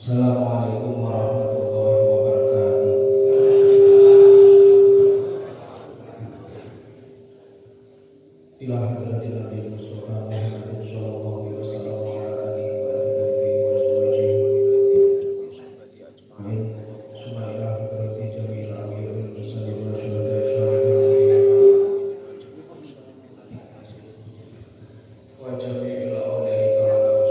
Assalamualaikum warahmatullahi wabarakatuh. Ila hadratin Nabi Mustafa Muhammadin sallallahu alaihi wasallam wa ala alihi wa sahbihi wa ajma'in. Summa ila hadrati jamil awiyil muslimin wa syuhada'i wa jami'il awliya'i ta'ala wa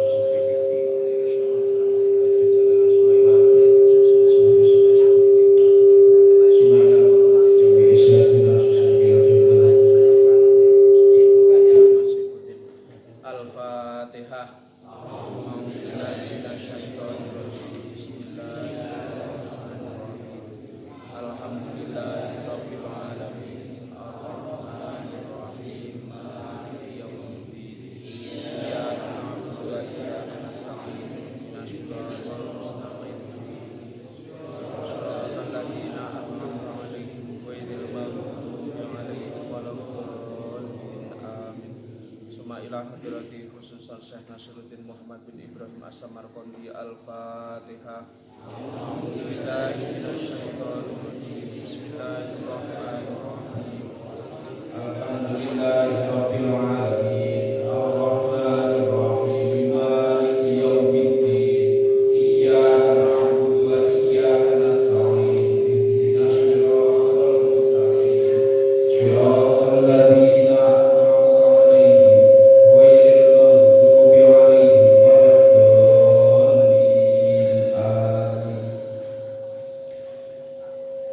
Al-Fatihah. Alhamdulillahirabbil alamin. Ar-Rahmanir-Rahim. Maliki yaumiddin. Iyyaka na'budu wa iyyaka nasta'in. Ihdinas siratal mustaqim. Shiratal ladzina an'amta 'alaihim ghairil maghdubi 'alaihim waladdallin. Amin. Summa ila hadrati khususan Syekh Nasruddin Muhammad bin Ibrahim As-Samarqandi. Al-Fatihah. Bismillahirrahmanirrahim. Alhamdulillahirabbil alamin. Ar-Rahmanir Rahim. Maliki yaumiddin. Iyyaka na'budu wa iyyaka nasta'in. Ihdinas siratal mustaqim. Shiratal ladzina an'amta 'alaihim ghairil maghdubi 'alaihim waladdallin. Amin.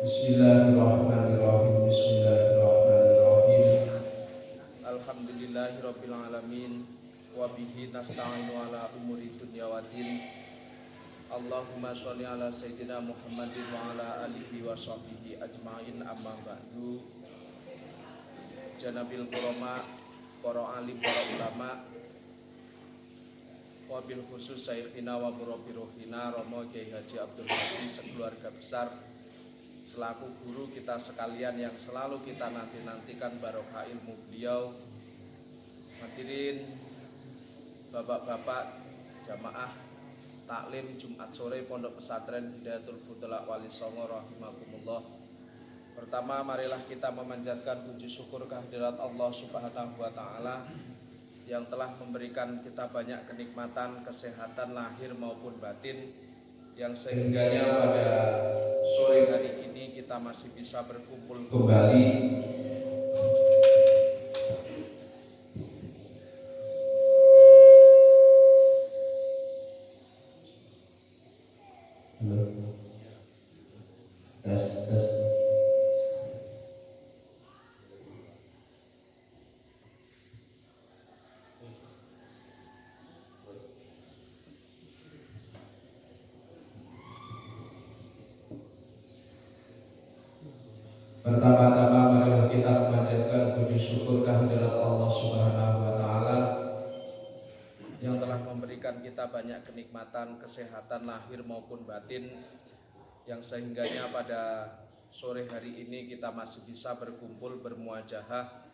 Bismillahirrahmanirrahim. Bismillahirrahmanirrahim. Alhamdulillahirabbil alamin. Wa bihi nasta'inu ala umuri dunya waddin. Allahumma sholli ala sayyidina Muhammadin wa ala alihi wa sahbihi ajma'in. Amma ba'du. Janabil kurama, para alim, para ulama, wabil khusus Syekhina wa murabbi rohina Romo Kiai Haji Abdul Hadi sekeluarga besar, selaku guru kita sekalian yang selalu kita nanti-nantikan barokah ilmu beliau. Hadirin bapak-bapak jamaah taklim Jumat sore Pondok Pesantren Hidayatul Fudala Wali Songo rahimakumullah. Pertama, marilah kita memanjatkan puji syukur kehadirat Allah Subhanahu wa taala yang telah memberikan kita banyak kenikmatan, kesehatan lahir maupun batin, yang sehingganya pada sore hari ini kita masih bisa berkumpul kembali Tes. Pertama-tama marilah kita memanjatkan puji syukur kehadirat Allah Subhanahu wa taala yang telah memberikan kita banyak kenikmatan, kesehatan lahir maupun batin, yang sehingganya pada sore hari ini kita masih bisa berkumpul, bermuajahah,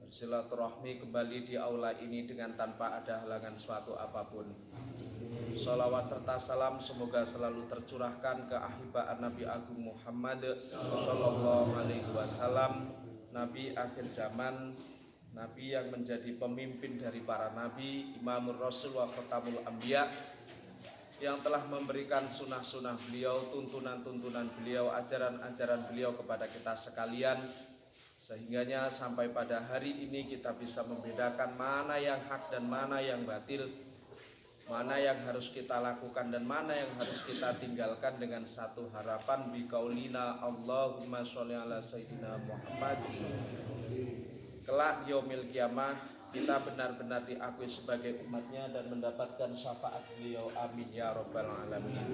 bersilaturahmi kembali di aula ini dengan tanpa ada halangan suatu apapun. Sholawat serta salam semoga selalu tercurahkan ke ahibaan Nabi Agung Muhammad sallallahu alaihi wasallam, Nabi akhir zaman, Nabi yang menjadi pemimpin dari para nabi, Imamur Rasul wa Khatamul Anbiya, yang telah memberikan sunnah-sunnah beliau, tuntunan-tuntunan beliau, ajaran-ajaran beliau kepada kita sekalian, sehingganya sampai pada hari ini kita bisa membedakan mana yang hak dan mana yang batil, mana yang harus kita lakukan dan mana yang harus kita tinggalkan, dengan satu harapan, biqaulina Allahumma sholli ala sayyidina Muhammad. Kelak yaumil kiamah kita benar-benar diakui sebagai umatnya dan mendapatkan syafaat beliau, amin ya rabbal alamin.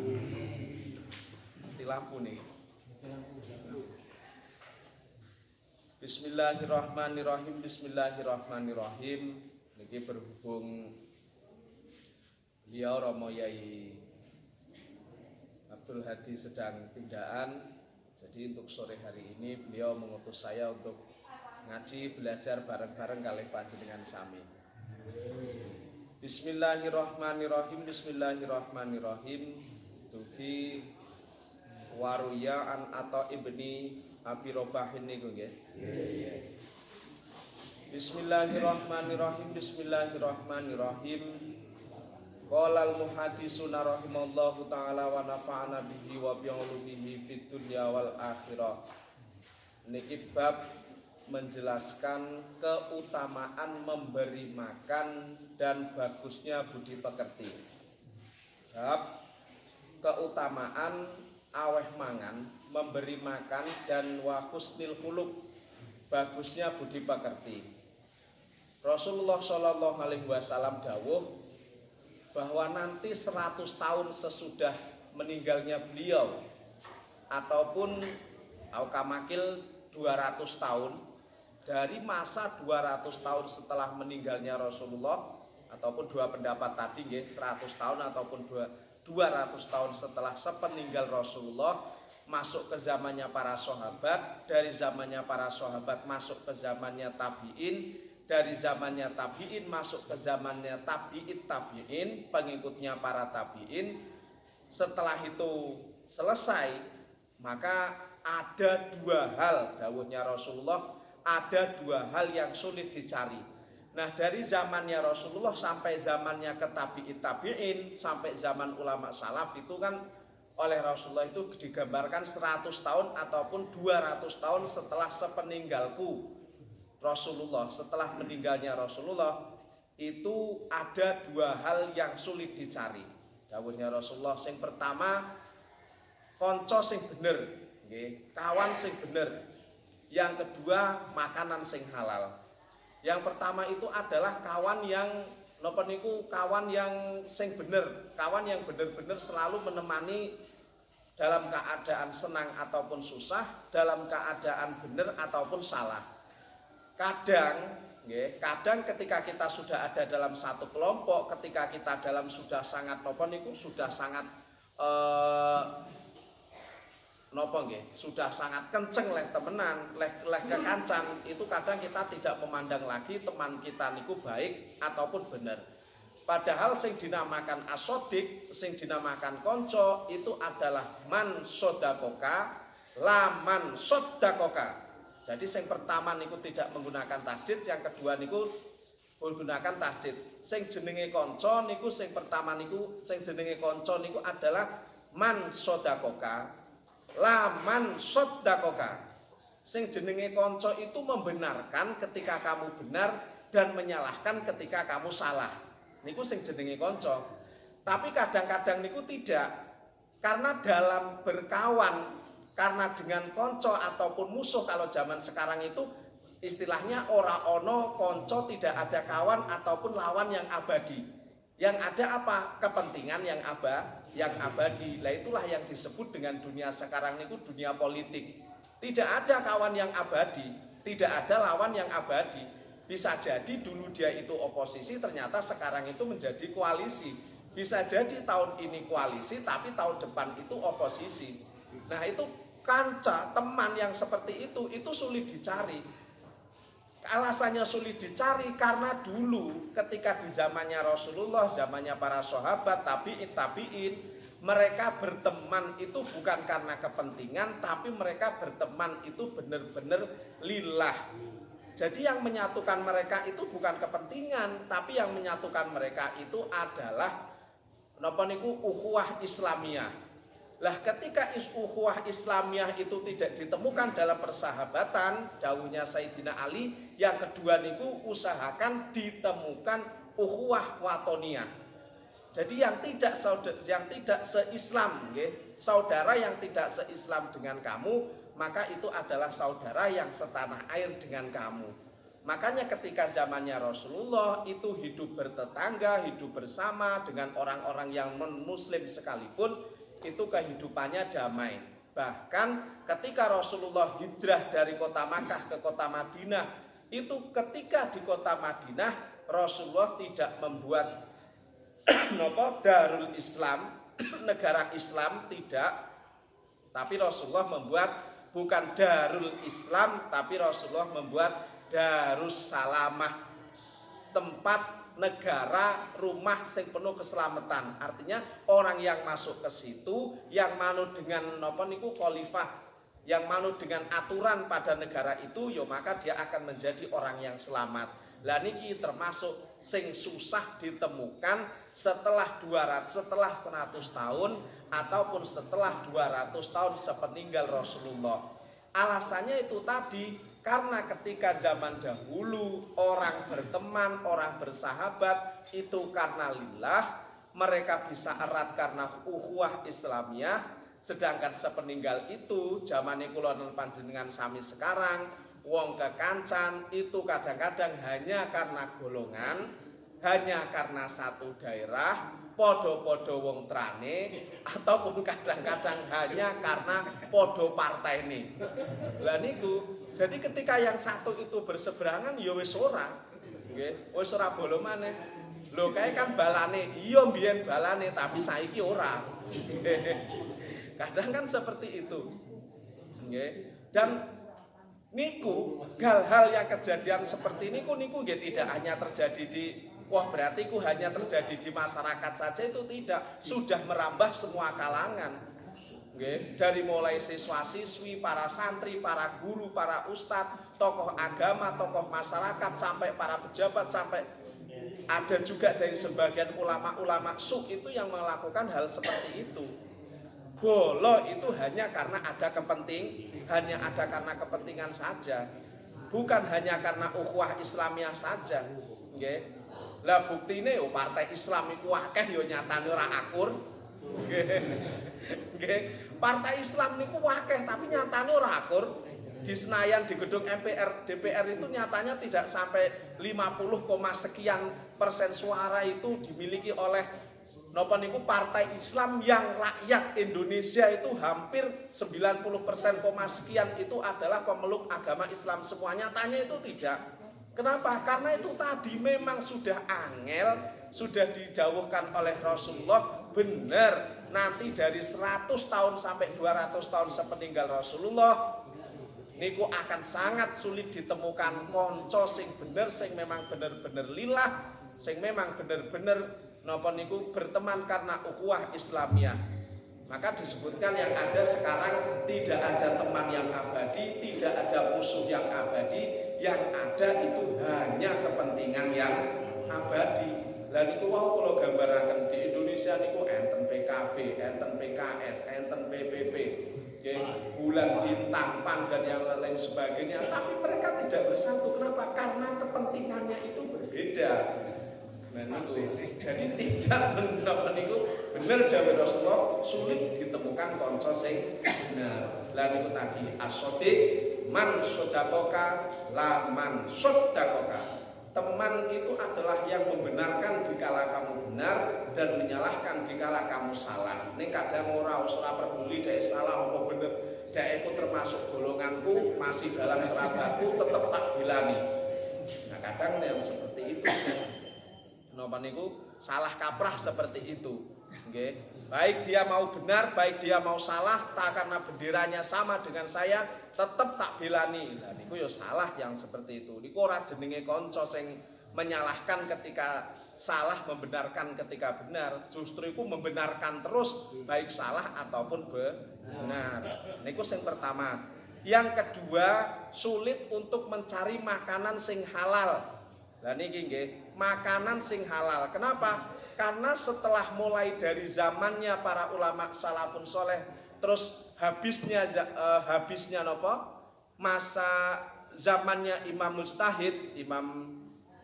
Mati lampu nih. Bismillahirrahmanirrahim. Bismillahirrahmanirrahim. Niki berhubung beliau Romo Yai Abdul Hadi sedang pindaan, jadi untuk sore hari ini beliau mengutus saya untuk ngaji belajar bareng-bareng kalih panjenengan sami. Bismillahirrahmanirrahim. Bismillahirrahmanirrahim. dugi waruyaan atau ibni Abi Robahin niku nggih. Bismillahirrahmanirrahim. Bismillahirrahmanirrahim. Qala al-muhadditsuna rahimallahu taala wa nafa'ana bihi wa bi ulumihi fid dunya wal akhirah. Niki bab menjelaskan keutamaan memberi makan dan bagusnya budi pekerti. Bab keutamaan aweh mangan, memberi makan dan wa husnil khuluq, bagusnya budi pekerti. Rasulullah Shallallahu Alaihi Wasallam dawuh bahwa nanti 100 tahun sesudah meninggalnya beliau ataupun aukamakil 200 tahun dari masa 200 tahun setelah meninggalnya Rasulullah, ataupun dua pendapat tadi nggih, 100 tahun ataupun 200 tahun setelah sepeninggal Rasulullah, masuk ke zamannya para sahabat, dari zamannya para sahabat masuk ke zamannya tabi'in, dari zamannya tabi'in masuk ke zamannya tabi'in, pengikutnya para tabi'in. Setelah itu selesai, maka ada dua hal, dawuhnya Rasulullah, ada dua hal yang sulit dicari. Nah, dari zamannya Rasulullah sampai zamannya ke tabi'in, sampai zaman ulama salaf itu kan oleh Rasulullah itu digambarkan 100 tahun ataupun 200 tahun setelah sepeninggalku Rasulullah. Setelah meninggalnya Rasulullah itu ada dua hal yang sulit dicari, dawuhnya Rasulullah. Yang pertama, konco sing bener, kawan sing bener. Yang kedua, makanan sing halal. Yang pertama itu adalah kawan yang napa niku, kawan yang sing bener, kawan yang bener-bener selalu menemani dalam keadaan senang ataupun susah, dalam keadaan bener ataupun salah. Kadang ketika kita sudah ada dalam satu kelompok, ketika kita dalam sudah sangat napa niku, sudah sangat sudah sangat kenceng leh temenan, leh kekancan, itu kadang kita tidak memandang lagi teman kita niku baik ataupun benar. Padahal sing dinamakan asodik, sing dinamakan konco itu adalah man sodakoka, laman sodakoka. Jadi sing pertama niku tidak menggunakan tasjid, yang kedua niku menggunakan tasjid. Sing jenenge konco niku sing pertama niku, sing jenenge konco niku adalah man sodakoka, laman sodakoka. Sing jenenge konco itu membenarkan ketika kamu benar dan menyalahkan ketika kamu salah. Niku sing jenenge konco. Tapi kadang-kadang niku tidak. Karena dalam berkawan, karena dengan konco ataupun musuh kalau zaman sekarang itu istilahnya ora ono konco, tidak ada kawan ataupun lawan yang abadi. Yang ada apa? Kepentingan yang abadi. Lah itulah yang disebut dengan dunia sekarang itu dunia politik. Tidak ada kawan yang abadi, tidak ada lawan yang abadi. Bisa jadi dulu dia itu oposisi, ternyata sekarang itu menjadi koalisi. Bisa jadi tahun ini koalisi, tapi tahun depan itu oposisi. Nah, itu kanca, teman yang seperti itu sulit dicari. Alasannya sulit dicari karena dulu ketika di zamannya Rasulullah, zamannya para sahabat, tabi'in, mereka berteman itu bukan karena kepentingan, tapi mereka berteman itu benar-benar lillah. Jadi yang menyatukan mereka itu bukan kepentingan, tapi yang menyatukan mereka itu adalah napa niku ukhuwah Islamiyah. Lah ketika ukhuwah Islamiyah itu tidak ditemukan dalam persahabatan, dawuhnya Sayyidina Ali, yang kedua niku usahakan ditemukan ukhuwah watoniyah. Jadi yang tidak seislam, saudara yang tidak seislam dengan kamu, maka itu adalah saudara yang setanah air dengan kamu. Makanya ketika zamannya Rasulullah itu hidup bertetangga, hidup bersama dengan orang-orang yang non-muslim sekalipun, itu kehidupannya damai. Bahkan ketika Rasulullah hijrah dari kota Makkah ke kota Madinah, itu ketika di kota Madinah Rasulullah tidak membuat Darul Islam, negara Islam, tidak. Tapi Rasulullah membuat bukan Darul Islam, tapi Rasulullah membuat Darus Salamah, tempat negara rumah sing penuh keselamatan. Artinya orang yang masuk ke situ yang manut dengan napa niku khalifah, yang manut dengan aturan pada negara itu, ya maka dia akan menjadi orang yang selamat. Lah niki termasuk sing susah ditemukan setelah 100 tahun ataupun setelah 200 tahun sepeninggal Rasulullah. Alasannya itu tadi, karena ketika zaman dahulu orang berteman, orang bersahabat itu karena lillah, mereka bisa erat karena ukhuwah Islamiyah. Sedangkan sepeninggal itu zamane kula lan panjenengan sami sekarang wong kekancan itu kadang-kadang hanya karena golongan, hanya karena satu daerah, podo-podo wong trane, ataupun kadang-kadang hanya karena podo partai ini. Lah niku, jadi ketika yang satu itu berseberangan ya wis ora, nggih, wis ora bolo maneh. Lho kae kan balane, iya mbiyen balane tapi saiki ora. Kadang kan seperti itu. Nggih. Dan niku hal-hal yang kejadian seperti niku nggih tidak hanya terjadi di berarti ku hanya terjadi di masyarakat saja, itu tidak, sudah merambah semua kalangan. Nggih, dari mulai siswa-siswi, para santri, para guru, para ustadz, tokoh agama, tokoh masyarakat, sampai para pejabat, sampai ada juga dari sebagian ulama-ulama suk itu yang melakukan hal seperti itu. Bolo itu hanya karena ada kepentingan saja, bukan hanya karena ukhuwah Islamiyah saja. Nggih. Lah buktine partai Islam iku akeh yo nyatane ora akur. Nggih. Partai Islam niku akeh tapi nyatane ora akur. Di Senayan, di gedung MPR, DPR itu nyatanya tidak sampai 50, sekian persen suara itu dimiliki oleh napa niku partai Islam, yang rakyat Indonesia itu hampir 90% sekian itu adalah pemeluk agama Islam semuanya. Nyatanya itu tidak. Kenapa? Karena itu tadi memang sudah angel, sudah didhawuhkan oleh Rasulullah, benar nanti dari 100 tahun sampai 200 tahun sepeninggal Rasulullah niku akan sangat sulit ditemukan konco sing bener, sing memang bener-bener lillah, sing memang bener-bener napa niku berteman karena ukhuwah Islamiyah. Maka disebutkan yang ada sekarang tidak ada teman yang abadi, tidak ada musuh yang abadi, yang ada itu hanya kepentingan yang abadi. Lah niku wau kula gambaraken di Indonesia niku enten PKB, enten PKS, enten PPP, bulan bintang, PAN dan yang lain sebagainya, tapi mereka tidak bersatu. Kenapa? Karena kepentingannya itu berbeda. Nah niku, jadi tidak benar niku bener dawuh Rasulullah, sulit ditemukan konco sing bener. Lah niku tadi as-shadiq man sodakoka la man sodakoka. Teman itu adalah yang membenarkan dikala kamu benar dan menyalahkan dikala kamu salah. Ini kadang ora peduli dek salah apa bener, dek itu termasuk golonganku, masih dalam kerabatku, tetap tak bilani. Nah kadang yang seperti itu, napa niku salah kaprah seperti itu. Nggih. Baik dia mau benar, baik dia mau salah, tak karena benderanya sama dengan saya, tetap tak belani. Nah niku ya salah yang seperti itu. Niku ora jenenge kanca sing menyalahkan ketika salah, membenarkan ketika benar. Justru itu membenarkan terus baik salah ataupun benar. Niku sing pertama. Yang kedua, sulit untuk mencari makanan sing halal. Lah niki nggih, makanan sing halal. Kenapa? Karena setelah mulai dari zamannya para ulama salafun soleh, terus habisnya napa? Masa zamannya Imam Mujtahid, Imam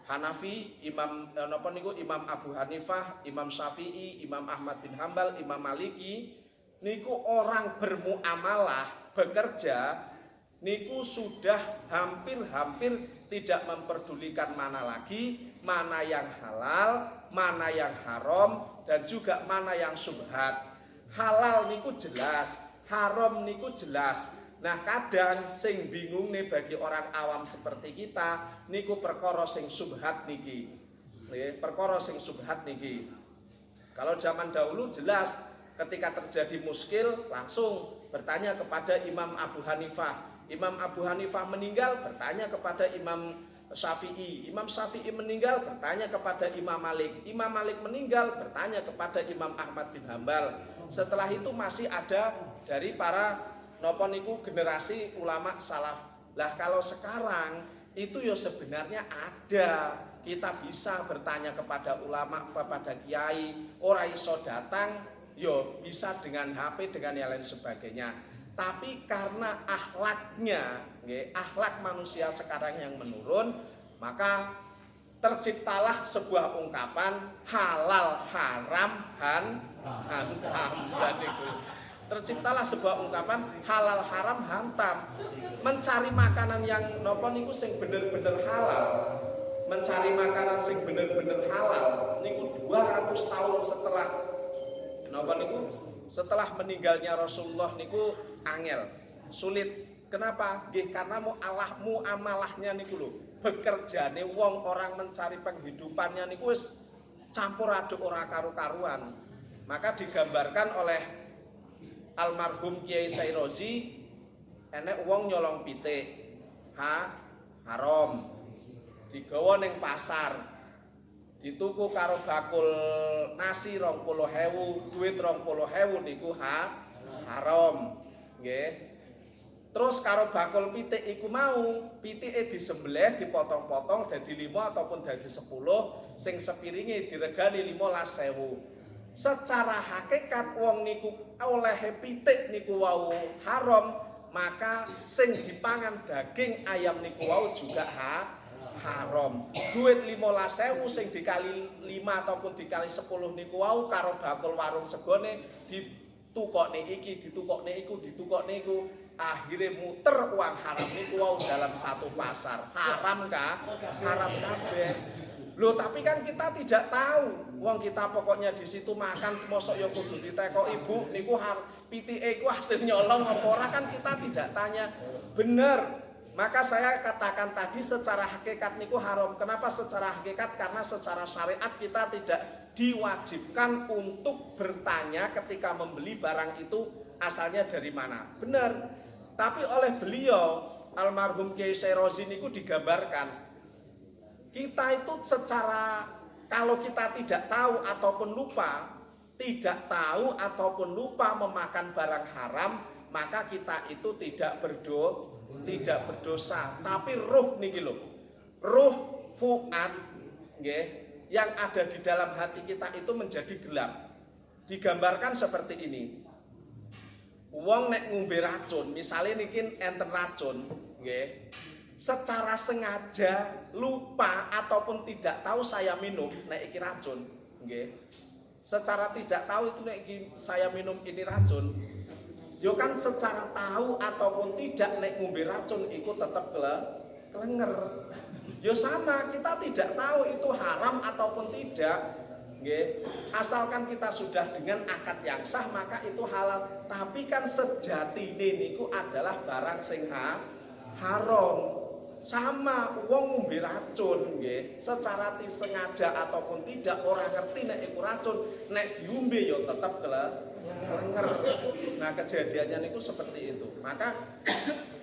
Hanafi, Imam napa niku Imam Abu Hanifah, Imam Syafi'i, Imam Ahmad bin Hambal, Imam Maliki, niku orang bermuamalah, bekerja, niku sudah hampir tidak memperdulikan mana yang halal, mana yang haram, dan juga mana yang syubhat. Halal niku jelas, haram niku jelas. Nah kadang sing bingung nih bagi orang awam seperti kita, niku perkara sing syubhat niki. Perkara sing syubhat niki. Kalau zaman dahulu jelas, ketika terjadi muskil langsung bertanya kepada Imam Abu Hanifah. Imam Abu Hanifah meninggal, bertanya kepada Imam Syafi'i. Imam Syafi'i meninggal, bertanya kepada Imam Malik. Imam Malik meninggal, bertanya kepada Imam Ahmad bin Hambal. Setelah itu masih ada dari para napa niku generasi ulama salaf. Lah kalau sekarang itu ya sebenarnya ada. Kita bisa bertanya kepada ulama, kepada kiai, ora iso datang, yo bisa dengan HP, dengan yang lain sebagainya. Tapi karena akhlaknya, akhlak manusia sekarang yang menurun, maka terciptalah sebuah ungkapan halal haram hantam. Terciptalah sebuah ungkapan halal haram hantam. Mencari makanan yang nopo niku sing bener-bener halal. Mencari makanan sing bener-bener halal niku 200 tahun setelah nopo niku, setelah meninggalnya Rasulullah niku angel, sulit. Kenapa? Nggih karena muamalahnya niku lho. Bekerjane wong orang mencari penghidupannya niku wis campur aduk ora karu-karuan. Maka digambarkan oleh almarhum Kiai Sairozi, enek wong nyolong pitik, haram. Digawa ning pasar, dituku karo bakul nasi 20.000, duit 20.000 niku haram. Nggih. Terus karo bakul pitik iku mau, pitike disembelih, dipotong-potong dadi 5 ataupun dadi 10, sing sepiringe diregani 15.000. Secara hakikat wong niku oleh pitik niku wau haram, maka sing dipangan daging ayam niku wau juga haram. Duit 15.000 sing dikali 5 ataupun dikali 10 niku wau karo bakul warung segone ditukokne iki, ditukokne iku, ditukokne iku, akhirnya muter uang haram niku wau dalam satu pasar. Haram kah? Haram kabeh. Loh, tapi kan kita tidak tahu. Wong kita pokoknya di situ makan, mosok ya kudu ditekok ibu niku pitike iku hasil nyolong apa ora, kan kita tidak tanya. Bener. Maka saya katakan tadi secara hakikat niku haram. Kenapa secara hakikat? Karena secara syariat kita tidak diwajibkan untuk bertanya ketika membeli barang itu asalnya dari mana. Benar. Tapi oleh beliau almarhum Kiai Sairozi niku digambarkan kita itu secara, kalau kita tidak tahu ataupun lupa, tidak tahu ataupun lupa memakan barang haram, maka kita itu tidak berdosa. Tapi ruh niki lho, ruh fuad nggih, yang ada di dalam hati kita itu menjadi gelap. Digambarkan seperti ini. Wong nek ngombe racun, misalnya niki enten racun, nggih. Secara sengaja lupa ataupun tidak tahu saya minum nek iki racun, nggih. Secara tidak tahu itu nek iki saya minum ini racun. Yo kan secara tahu ataupun tidak nek ngombe racun iku tetep kelenger. Yo sama, kita tidak tahu itu haram ataupun tidak, nggih. Asalkan kita sudah dengan akad yang sah maka itu halal. Tapi kan sejatine niku adalah barang sing haram. Sama wong ngombe racun nggih, secara disengaja ataupun tidak orang ngerti nek iku racun, nek diombe ya tetep kelenger. Nah, kejadiannya niku seperti itu. Maka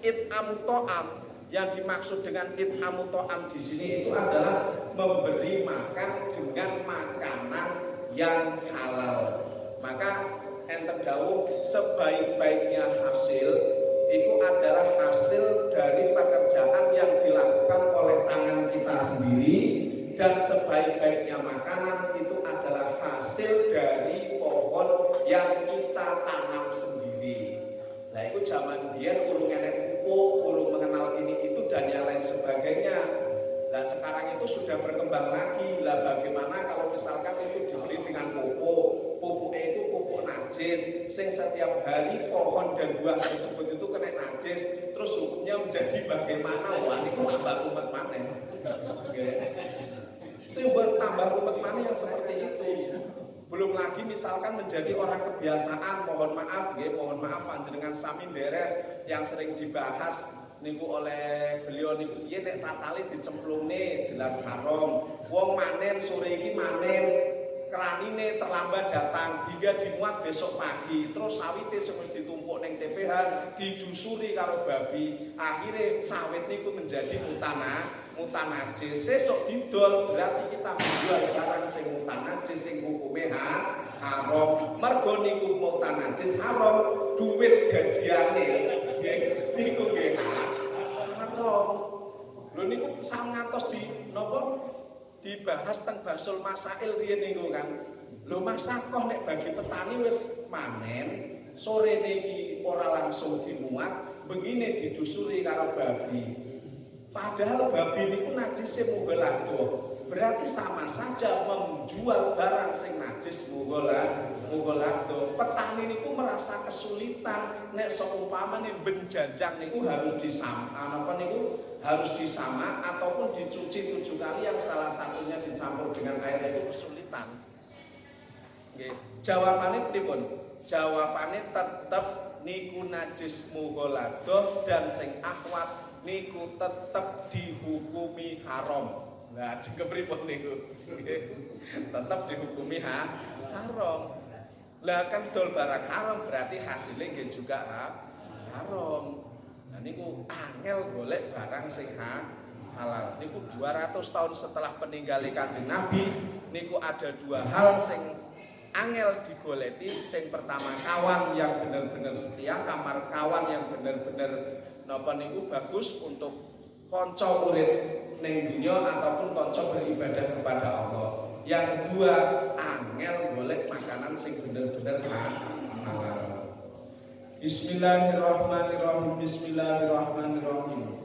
it'amu ta'am, yang dimaksud dengan it'amu ta'am di sini itu adalah memberi makan dengan makanan yang halal. Maka enten dawuh sebaik-baiknya hasil itu adalah hasil dari pekerjaan yang dilakukan oleh tangan kita sendiri, dan sebaik-baiknya makanan itu adalah hasil dari pohon yang kita tanam sendiri. Nah itu zaman biyen urung enek pupuk, urung mengenal ini itu dan yang lain sebagainya. Nah sekarang itu sudah berkembang lagi. Lah bagaimana kalau misalkan itu dibeli dengan pupuk, pupuknya itu pupuk najis, sing setiap hari pohon dan buah tersebut itu kena najis, terus hukumnya menjadi bagaimana? Wah ini tambah umat mana? Itu buat tambah umat mana yang seperti itu. Belum lagi misalkan menjadi orang kebiasaan, mohon maaf panjenengan sami deres yang sering dibahas niku oleh beliau niku piye nek tatali dicemplungne jelas haram. Wong manen sore iki manen, keranine terlambat datang hingga dimuat besok pagi, terus sawite sing wis ditumpuk ning TPH didusuri karo babi, akhirnya sawit niku menjadi mutanajis sesuk didol berarti kita menjual barang sing mutanajis sing hukume haram. Mergo niku mutanajis haram, duit gajiane niku nggih haram. Lho niku sangatos dibahas teng Basul Masail riyen niku kan. Lho masakoh nek bagi petani wis panen, sore niki ora langsung dimuat, begini didusuri karo babi. Padahal babi niku najise mughalado. Berarti sama saja menjual barang sing najis mughalado. Petani niku merasa kesulitan nek seumpamane benjajang niku harus harus disamak ataupun dicuci 7 kali yang salah satunya dicampur dengan air itu kesulitan. Nggih, jawabane pripun? Jawabane tetep niku najis mughalado dan sing akhwat niku tetep dihukumi haram. Lah jeng pripun niku? Tetep dihukumi haram. Lah kan dol barang haram berarti hasilnya nggih juga haram. Nah niku angel golek barang sing halal. Niku 200 tahun setelah peninggalan Kanjeng Nabi niku ada 2 hal sing angel digoleti. Sing pertama kawan yang benar-benar setia, kamar kawan yang benar-benar napa niku bagus untuk kanca urip ning dunya ataupun kanca beribadah kepada Allah. Yang kedua, angel golek makanan sing benar-benar halal. Bismillahirrahmanirrahim. Bismillahirrahmanirrahim.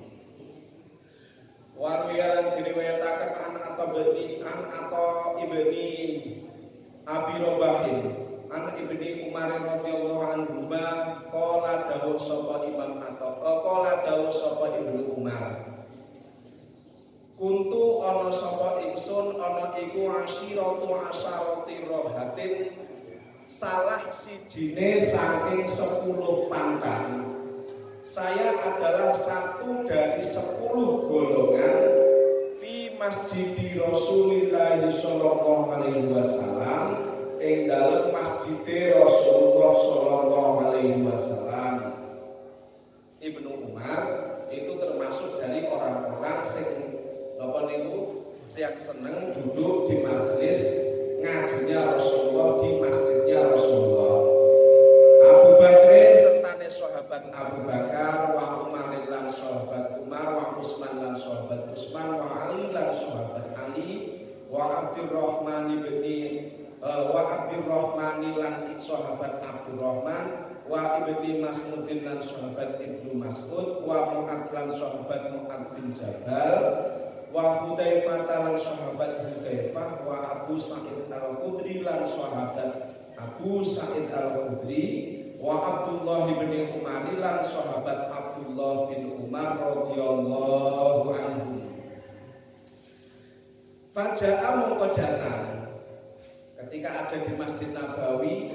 Waruyalan diriwayataken atau ibni Abi Robahin an ibni Umar radhiyallahu anhu qala dawuh sapa Imam atau qala dawuh sapa Ibnu Umar. Kuntu ana sapa ingsun ana iku asyiratu asyarati rohatin salah sijine saking 10 pangkat. Saya adalah satu dari 10 golongan fi masjid Rasulillah sallallahu alaihi wasallam ing dalem masjid Rasulullah sallallahu alaihi wasallam. Ibnu Umar itu termasuk dari orang-orang sing napa niku yang seneng duduk di majelis ngajinya Rasulullah di masjidnya Rasulullah. Abu Bakar sertane sahabat Abu Bakar, wa Umar lan sahabat Umar, wa Utsman lan sahabat Utsman, wa Ali lan sahabat Ali, wa Abdurrahman lan sahabat Abdurrahman, wa Ibni Mas'udin lan sahabat Ibnu Mas'ud, wa Mu'ad lan sahabat Mu'ad bin Jabal, wa Hudzaifah lan sahabat Hudzaifah, wa Abu Sa'id Al-Khudri lan sahabat Abu Sa'id Al-Khudri, wa Abdullah bin Umar lan sahabat Abdullah bin Umar radhiyallahu anhu. Faja'a mongko datang ketika ada di Masjid Nabawi,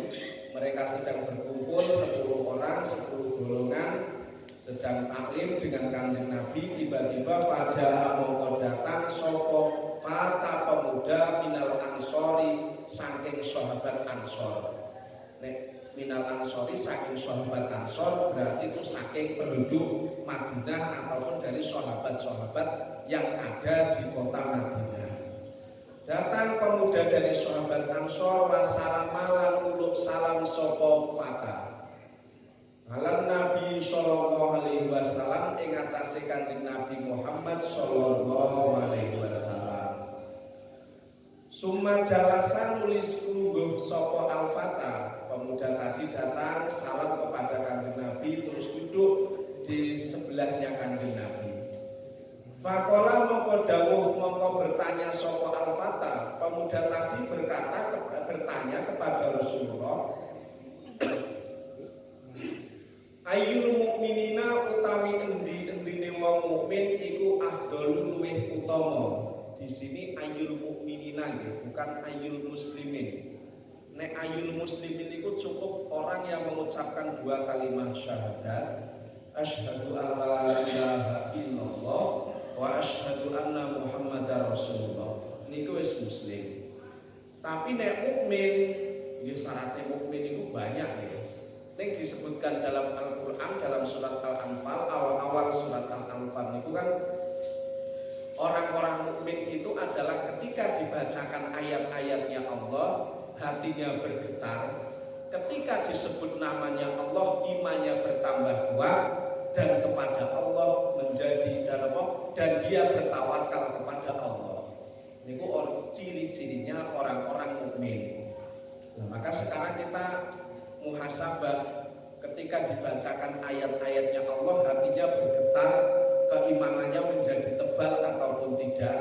mereka sedang berkumpul 10 orang, 10 golongan sedang taklim dengan Kanjeng Nabi. Tiba-tiba faja'a mongko datang sapa fata pemuda minal ansori saking sahabat Ansor. Nek minal ansori saking sahabat Ansor berarti itu saking penduduk Madinah ataupun dari sahabat-sahabat yang ada di kota Madinah. Datang pemuda dari sahabat Ansor wasalamalan uluk salam sapa fata alam Nabi sallallahu alaihi wasallam ing atase Kanjeng Nabi Muhammad sallallahu alaihi wasallam. Summa jalasan nulis lungguh sapa al-fata. Pemuda tadi datang salam kepada Kanjeng Nabi terus duduk di sebelahnya Kanjeng Nabi. Faqala mongko dawuh mongko bertanya sapa al-fata. Pemuda tadi bertanya kepada Rasulullah, ayyul mukminina utawi endi-endine wong mukmin iku afdhalul luwih utama. Di sini ayyul mukminina nggih, bukan ayyul muslimin. Nek ayyul muslimin iku cukup orang yang mengucapkan 2 kalimat syahadat, asyhadu alla ilaha illallah wa asyhadu anna muhammadar rasulullah. Niku wis muslim. Tapi nek mukmin, nggih syaratnya mukmin iku banyak ya. Yang disebutkan dalam Al-Quran dalam surat Al-Anfal, awal-awal surat Al-Anfal itu kan Orang-orang mukmin itu adalah ketika dibacakan ayat-ayatnya Allah, hatinya bergetar. Ketika disebut namanya Allah, imannya bertambah kuat dan kepada Allah menjadi dan dia bertawakal kepada Allah. Ini ciri-cirinya orang-orang mukmin. Nah, maka sekarang kita muhasabah, ketika dibacakan ayat-ayatnya Allah, hatinya bergetar, keimanannya menjadi tebal ataupun tidak.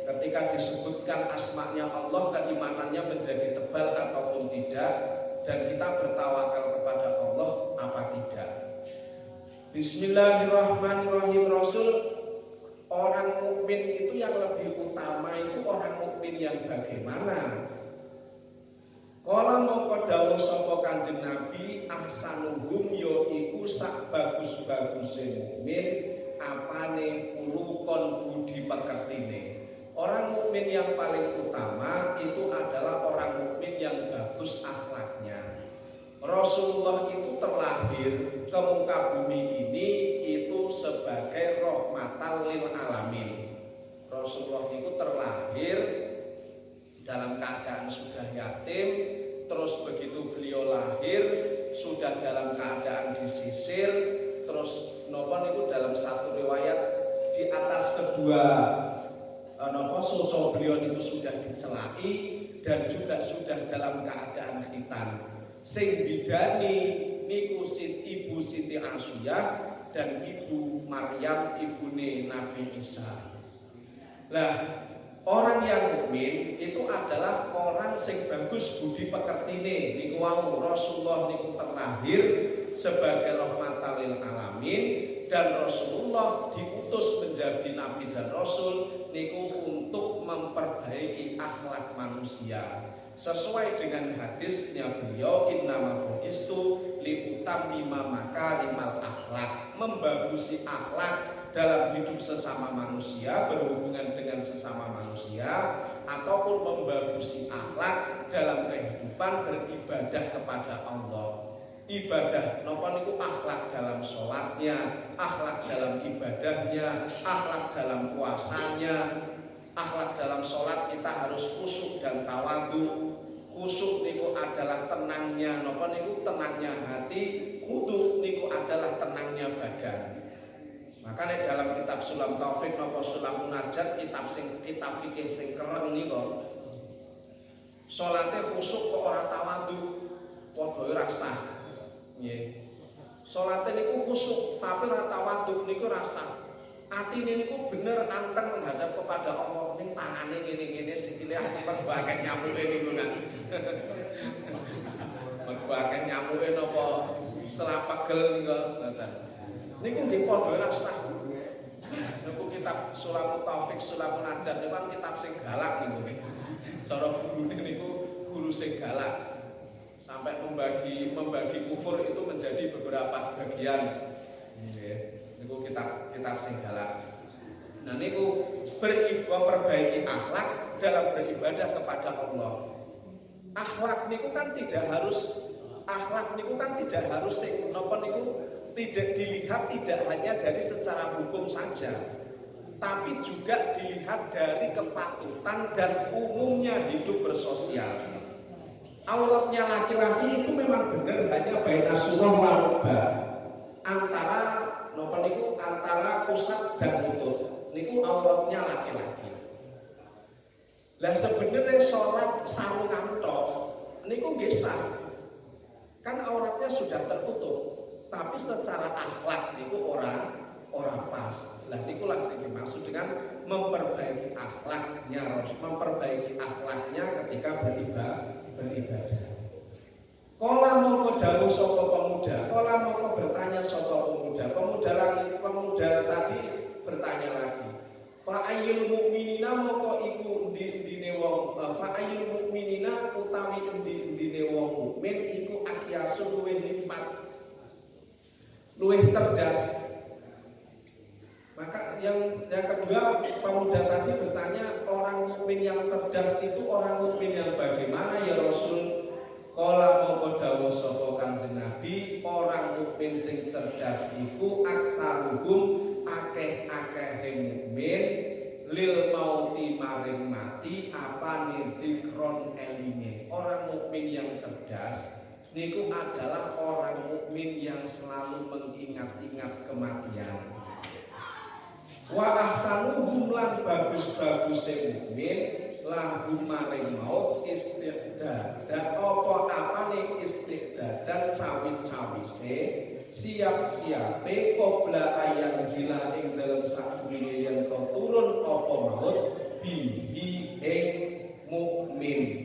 Ketika disebutkan asma-Nya Allah, keimanannya menjadi tebal ataupun tidak, dan kita bertawakal kepada Allah apa tidak. Bismillahirrahmanirrahim. Rasul, orang mukmin itu yang lebih utama itu orang mukmin yang bagaimana? Kala mongko dawuh sapa Kanjeng Nabi, ahsanuhum ya iku sak bagus-baguse mukmin apane kulukon budi pekertine. Orang mukmin yang paling utama itu adalah orang mukmin yang bagus akhlaknya. Rasulullah itu terlahir ke muka bumi ini itu sebagai rahmatan lil alamin. Rasulullah itu terlahir dalam keadaan sudah yatim, terus begitu beliau lahir sudah dalam keadaan disisir, terus nopo itu dalam satu riwayat di atas kedua soco beliau itu sudah dicelaki dan juga sudah dalam keadaan khitan. Sing bidani niku ibu Siti Asyiyah dan ibu Maryam ibune Nabi Isa. Lah, orang yang mukmin itu adalah orang sing bagus budi pekertine. Niku wau Rasulullah niku terlahir sebagai rahmatan lil alamin, dan Rasulullah diutus menjadi nabi dan rasul niku untuk memperbaiki akhlak manusia. Sesuai dengan hadisnya beliau, innama bu'istu li utammima makarimal akhlak, membagusi akhlak dalam hidup sesama manusia, berhubungan dengan sesama manusia, ataupun membagusi akhlak dalam kehidupan beribadah kepada Allah. Ibadah napa niku akhlak dalam sholatnya, akhlak dalam ibadahnya, akhlak dalam puasanya. Akhlak dalam sholat kita harus khusyuk dan tawadu. Khusyuk niku adalah tenangnya napa niku tenangnya hati, khudu niku adalah tenangnya badan. Makanya dalam kitab Sulam Taufik napa Sulam Munajat, kitab fikih sing keren niku, salate khusyuk kok ora tawadu, padha ora sah. Nggih. Salate niku khusyuk tapi ora tawadu niku ora sah. Atine niku bener anteng menghadap kepada Allah, ning tangane ngene-ngene sikile mergo akeh nyamuke niku kan. Mergo akeh nyamuke napa selapegel niku ngoten. Niku nggih padha ora sah. Niku kitab Sulam Taufik Sulam Munajat niku kan kitab sing galak niku nggih. Cara gurune niku guru sing galak. Sampai membagi kufur itu menjadi beberapa bagian. Nggih. Niku kitab sing galak. Nah niku memperbaiki akhlak dalam beribadah kepada Allah. Akhlak niku kan tidak harus sing napa niku tidak dilihat tidak hanya dari secara hukum saja, tapi juga dilihat dari kepatutan dan umumnya hidup bersosial. Auratnya laki-laki itu memang benar hanya baina surah wal rukbah, antara pusat dan lutut. Niku auratnya laki-laki. Lah sebenarnya sholat sarungan tok niku nggih sah. Kan auratnya sudah tertutup, tapi secara akhlak niku orang pas. Lah niku langsung dimaksud dengan memperbaiki akhlaknya ketika beribadah. Kala mongko dawuh sapa pemuda, kala mongko bertanya sapa pemuda. Pemuda tadi bertanya lagi. Fa ayyul mukminina mongko iku ndine wong, fa ayyul mukminina utawi ndine wong mukmin iku akyasun luwih hikmat, luwih cerdas. Maka yang kedua, pemuda tadi bertanya, orang mukmin yang cerdas itu orang mukmin yang bagaimana ya Rasul? Kala mongko dawuh sapa Kanjeng Nabi, orang mukmin sing cerdas iku aksaruhum akeh-akehe mukmin lil mauti maring mati apane dzikron elinge. Orang mukmin yang cerdas niku adalah orang mukmin yang selalu mengingat-ingat kematian. Wa ahsanuhum lan bagus-baguse mukmin lahum maring maut istiqdad. Dan apane istiqdad dan cawis-cawise siap-siape qabla ayan zila ing dalem sakdurunge yen turun apa maut bihi ing mukmin.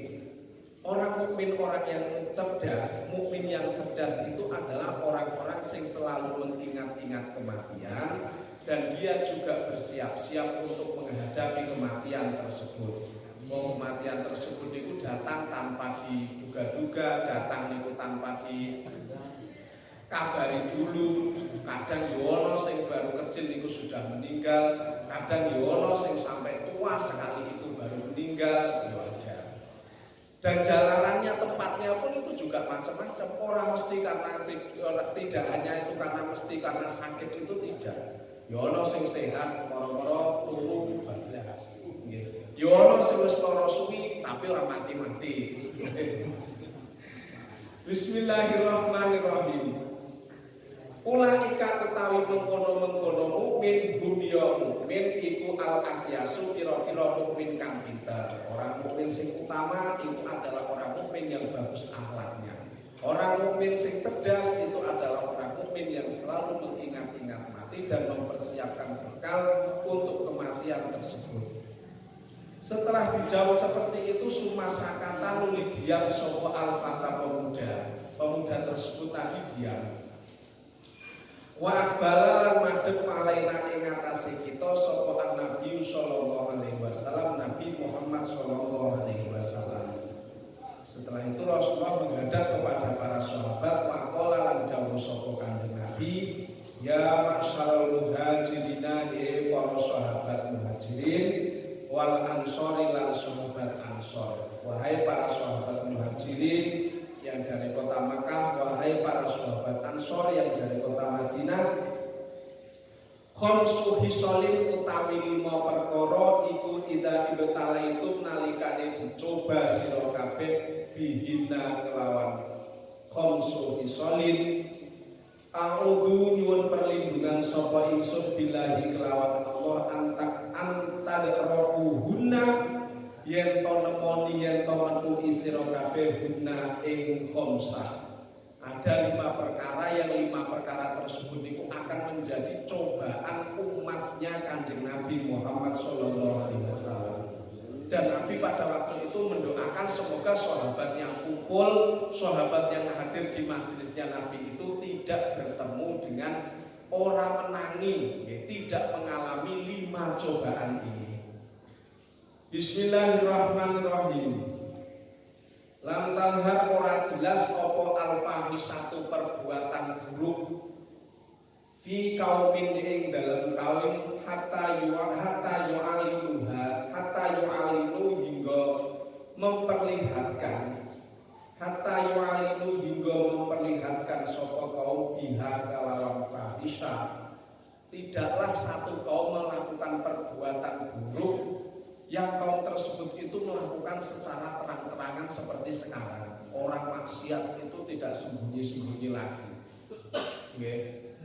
Orang mukmin, orang yang cerdas, mukmin yang cerdas itu adalah orang-orang yang selalu mengingat-ingat kematian dan dia juga bersiap-siap untuk menghadapi kematian tersebut. Kematian tersebut itu datang tanpa diduga-duga, datang itu tanpa dikabari dulu. Kadang yono sing baru kecil itu sudah meninggal, kadang yono sing sampai tua sekali itu baru meninggal. Dan jalanannya, tempatnya pun itu juga macam-macam. Orang mesti karena tidak hanya itu karena mesti karena sakit itu tidak. Yono sing sehat, moro-moro turu 14. Yono sing wis lara suwi tapi ora mati-mati. Bismillahirrahmanirrahim. Ulaika utawi mengkono-mengkono mukmin dunya mukmin iku al-aqyasu kira-kira mukmin kang pinter. Orang mukmin sing utama itu adalah orang mukmin yang bagus akhlaknya. Orang mukmin sing cerdas itu adalah orang mukmin yang selalu mengingat-ingat mati dan mempersiapkan bekal untuk kematian tersebut. Setelah dijawab seperti itu sumasakata nuli diam sapa al-fata pemuda tersebut tadi diam. Wa akbala madhep alaina ing atase kita sapa Nabi sallallahu alaihi wasallam, Nabi Muhammad sallallahu alaihi wasallam. Setelah itu Rasulullah menghadap kepada para sahabat, maqala lan dawuh sapa Kanjeng Nabi, ya masyarul muhajirina para sahabat muhajirin wal ansori lan sahabat ansor. Wahai para sahabat muhajirin yang dari kota Makkah, wahai para sahabat Ansor yang dari kota Madinah, khamsu hisolin utawi 5 perkara iku idza ibtalaitum nalikane dicoba sira kabeh bihinna kelawan khamsu hisolin a'udzu nyuwun perlindungan sapa ingsun billahi kelawan Allah antadrobuhunna yen to nemoni yen to metu sira kabeh guna ing khamsah. Ada 5 perkara yang 5 perkara tersebut itu akan menjadi cobaan umatnya Kanjeng Nabi Muhammad sallallahu alaihi wasallam. Dan Nabi pada waktu itu mendoakan semoga sahabat yang kumpul, sahabat yang hadir di majelisnya Nabi itu tidak bertemu dengan orang menangi, tidak mengalami 5 cobaan ini. Bismillahirrahmanirrahim. Lam talhar ora jelas apa al-fahisatu perbuatan buruk fi kaumin ing dalam kaum hatta yu'alinu hingga memperlihatkan sapa kaum biha kalawan fahisah. Tidaklah satu kaum melakukan perbuatan buruk yang kaum tersebut itu melakukan secara terang-terangan seperti sekarang. Orang maksiat itu tidak sembunyi-sembunyi lagi.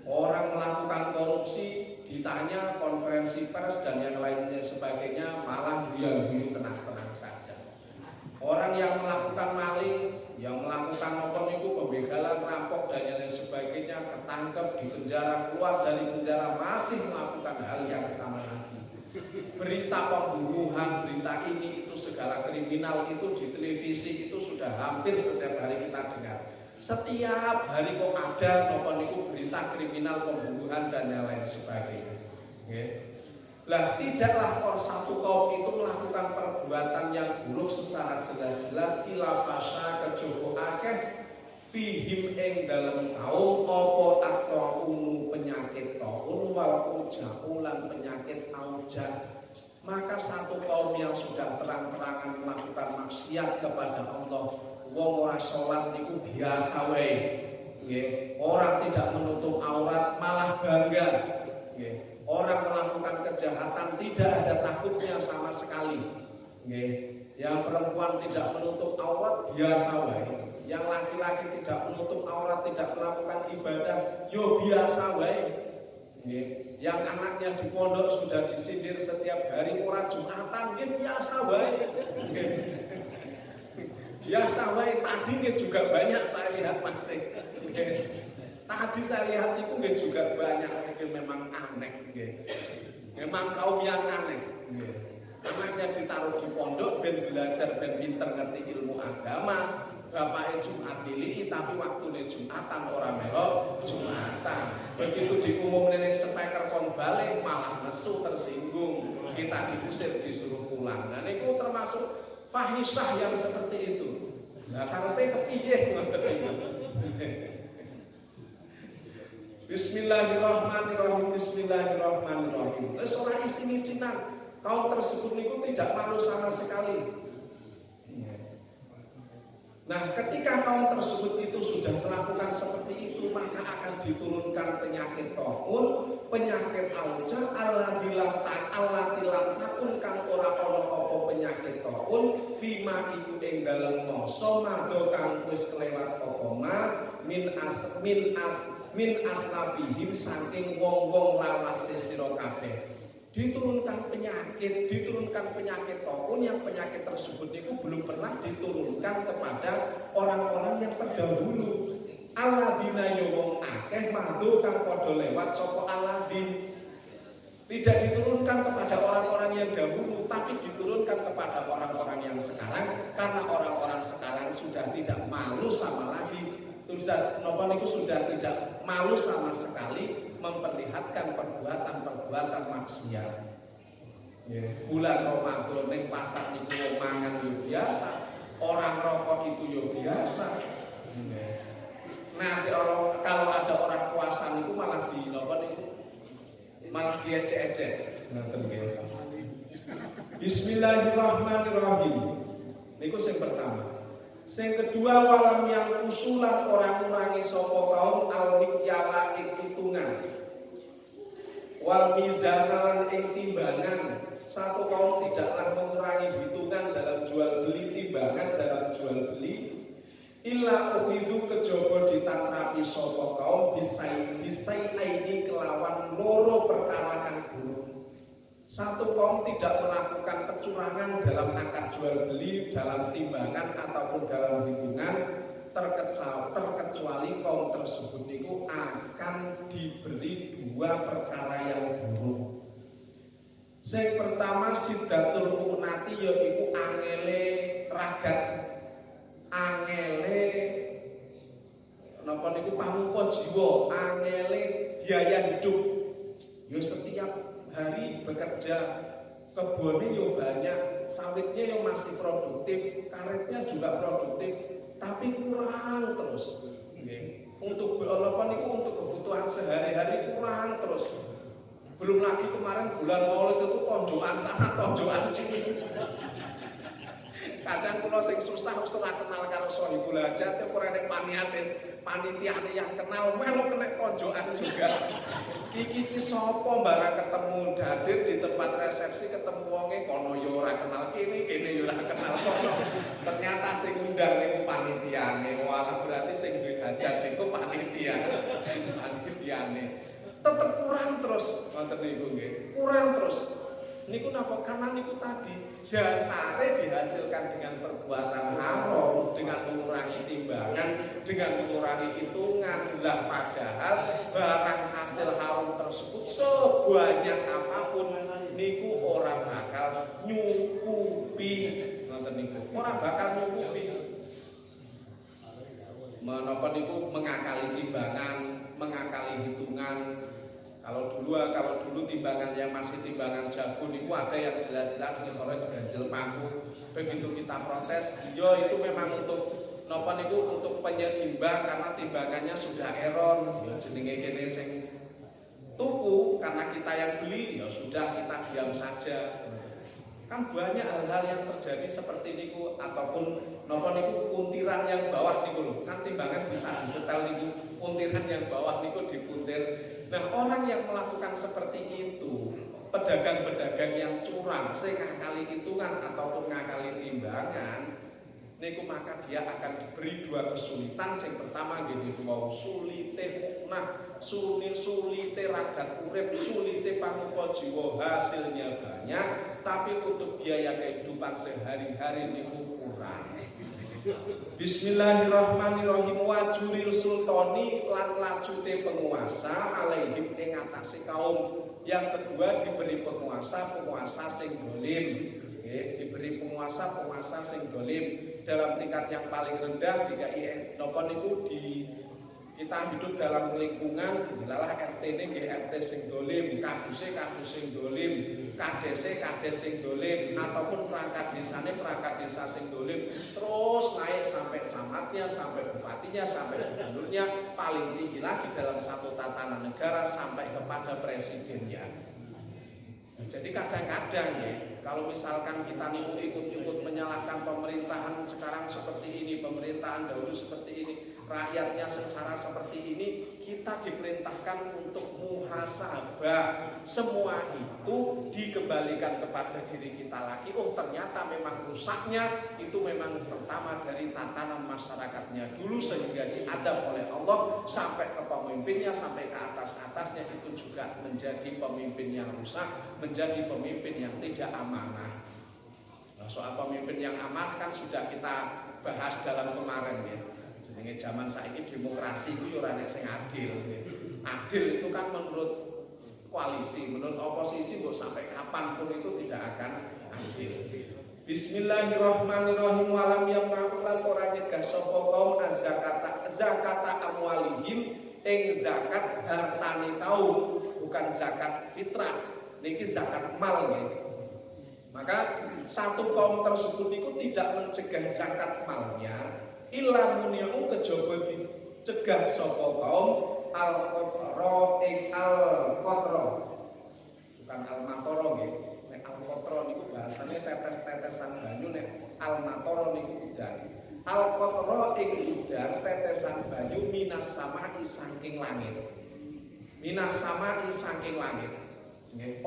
Orang melakukan korupsi ditanya konferensi pers dan yang lainnya sebagainya malah guyu-guyu tenang-tenang saja. Orang yang melakukan maling, yang melakukan apa niku pembegalan, rampok dan yang lain sebagainya ketangkep, dipenjara, keluar dari penjara masih melakukan hal yang sama lagi. Berita pembunuhan, berita ini itu segala kriminal itu di televisi itu sudah hampir setiap hari kita dengar. Setiap hari kok ada napa niku berita kriminal pembunuhan dan yang lain sebagainya. Lah tidaklah satu kaum itu melakukan perbuatan yang buruk secara jelas-jelas ila fasa kejaba akeh fihim ing dalam kaum apa at-taunu penyakit taun wal ujaulan penyakit auja. Maka satu kaum yang sudah terang-terangan melakukan maksiat kepada Allah, wong ora salat niku biasa wae. Nggih, orang tidak menutup aurat malah bangga. Nggih, orang melakukan melakukan kejahatan tidak ada takutnya sama sekali. Nggih. Yang perempuan tidak menutup aurat biasa wae. Yang laki-laki tidak menutup aurat, tidak melakukan ibadah, yo biasa wae. Nggih. Yang anaknya di pondok sudah disindir setiap hari ora Jumatan, nggih biasa wae. Nggih. Biasa wae. Tadi nggih juga banyak saya lihat masih. Nggih. Tadi saya lihat itu nggih juga banyak, mungkin memang aneh nggih. Memang kaum yang aneh nggih. Anaknya ditaruh di pondok ben belajar ben pinter ngerti ilmu agama. Bapaknya Jumat pilih tapi waktunya Jumatan orang melok Jumatan. Begitu diumumkan ning speaker kon balik malah nesu tersinggung. Kita diusir disuruh pulang. Nah niku termasuk fahisyah yang seperti itu. Nah karepe kepiye ngoten niku. Bismillahirrahmanirrahim. Bismillahirrahmanirrahim. Terus ora isin-isinan. Kaum tersebut niku tidak malu sama sekali. Nah, ketika kaum tersebut itu sudah melakukan seperti itu, maka akan diturunkan penyakit taun, penyakit auja, Allah bilang takun kang ora ana apa penyakit taun, fima iku ing dalem masa mado kang wis kelewat apa ma min asnafihim saking wong-wong lawase sira kabeh. Diturunkan penyakit taun yang penyakit tersebut itu belum pernah diturunkan kepada orang-orang yang terdahulu. Aladina yo wong akeh madu kang padha lewat sapa aladin. Tidak diturunkan kepada orang-orang yang dahulu, tapi diturunkan kepada orang-orang yang sekarang, karena orang-orang sekarang sudah tidak malu sama lagi. Sudah tidak malu sama sekali memperlihatkan perbuatan-perbuatan maksiat. Bulan Ramadan ning pasar niku mangan yo biasa, orang rokok itu yo biasa. Nanti kalau ada orang puasa niku malah malah diejek-ejek. Bismillahirrahmanirrahim. Niku sing pertama. Sing kedua, walam yang usulan orang ngurangi sapa kaum al-mikyala ing hitungan. Wal mizanan ing timbangan. Satu kaum tidaklah mengurangi hitungan dalam jual beli, timbangan dalam jual beli. Illa uhidu kejaba ditanrapi sapa kaum bisai aini kelawan loro perkara kang buruk. Satu kaum tidak melakukan kecurangan dalam akad jual beli, dalam timbangan ataupun dalam hitungan, terkecuali kaum tersebut itu akan diberi dua perkara yang buruk. Yang pertama sidatul unati yaitu angele ragat, angele napa niku pamupa jiwa, angele biaya hidup. Yo setiap hari bekerja, kebunnya yo banyak, sawitnya yo masih produktif, karetnya juga produktif, tapi kurang terus. Untuk untuk kebutuhan sehari-hari kurang terus. Belum lagi kemarin bulan Maulid itu tonjokan sana, tonjokan sini. Kadang kula sing susah wis ora kenal karo Sohibul Hajat, ora nek panitiane yang kenal melu kena tonjokan juga. Iki sapa barang ketemu dadir di tempat resepsi ketemu wonge kono yo ora kenal kene yo ora kenal kono. Ternyata sing ngundang niku panitiane. Walah berarti sing duwe hajat niku panitiane. Tetep kurang terus wonten niku nggih. Kurang terus. Niku napa karena niku tadi dasare dihasilkan dengan perbuatan haram, dengan mengurangi timbangan, dengan mengurangi hitungan. Lah padahal barang hasil haram tersebut sebanyak apapun niku orang bakal nyukupi. Ngoten niku. Ora bakal nyukupi. Menapa niku mengakali timbangan, mengakali hitungan. Kalau dulu timbangan yang masih timbangan jago niku ada yang jelas-jelas ngesore ganjel paku. Begitu kita protes, yo itu memang untuk napa niku untuk penyeimbang karena timbangannya sudah error. Ya jenenge kene sing tuku karena kita yang beli, ya sudah kita diam saja. Kan banyak hal-hal yang terjadi seperti niku ataupun napa niku puntiran yang bawah niku lho. Kan timbangan bisa disetel niku, puntiran yang bawah niku dipuntir. Nah, orang yang melakukan seperti itu, pedagang-pedagang yang curang, sing ngakali hitungan ataupun ngakali timbangan, niku maka dia akan diberi dua kesulitan. Yang pertama gini, wow, sulite muknah, sulite ragat urip, sulite pangupa jiwa, hasilnya banyak, tapi untuk biaya kehidupan sehari-hari niku kurang. Bismillahirrahmanirrahim. Wajuril sultani lan lajute penguasa alaihim ing atase kaum. Yang kedua diberi penguasa sing dolim. Diberi penguasa sing dolim dalam tingkat yang paling rendah. Napa niku kita hidup dalam lingkungan, dilalah RT ini RT sing dolim, kaduse sing dolim, kadese sing dolim, ataupun perangkat desa sing dolim, terus naik sampai camatnya, sampai bupatinya, sampai gubernurnya, paling tinggi lagi dalam satu tatanan negara sampai kepada presidennya. Jadi kadang-kadang ya, kalau misalkan kita ikut menyalahkan pemerintahan sekarang seperti ini, pemerintahan dahulu seperti ini, rakyatnya secara seperti ini, kita diperintahkan untuk muhasabah. Semua itu dikembalikan kepada diri kita lagi. Oh, ternyata memang rusaknya itu memang pertama dari tatanan masyarakatnya dulu, sehingga diadab oleh Allah sampai ke pemimpinnya, sampai ke atasnya itu juga menjadi pemimpin yang rusak, menjadi pemimpin yang tidak amanah. Nah, soal pemimpin yang amanah kan sudah kita bahas dalam kemarin ya. Jenenge zaman saiki demokrasi itu ora nek sing adil. Adil itu kan menurut koalisi, menurut oposisi mbok sampai kapanpun itu tidak akan adil. Bismillahirrahmanirrahim. Walam yamna'ulan ora nyegah sapa kaum zakata amwalihim ing zakat hartane kaum, bukan zakat fitrah. Niki zakat mal nggih. Maka satu kaum tersebut itu tidak mencegah zakat malnya, illa muni'u kejaba dicegah sapa kaum al-qatra ing al-qatra. Bukan al-matara nggih. Nek al-qatra niku bahasane tetes-tetesan banyu, nek al-matara niku udan. Al-qatra ing udan tetesan banyu minas samai saking langit. Minas samai saking langit.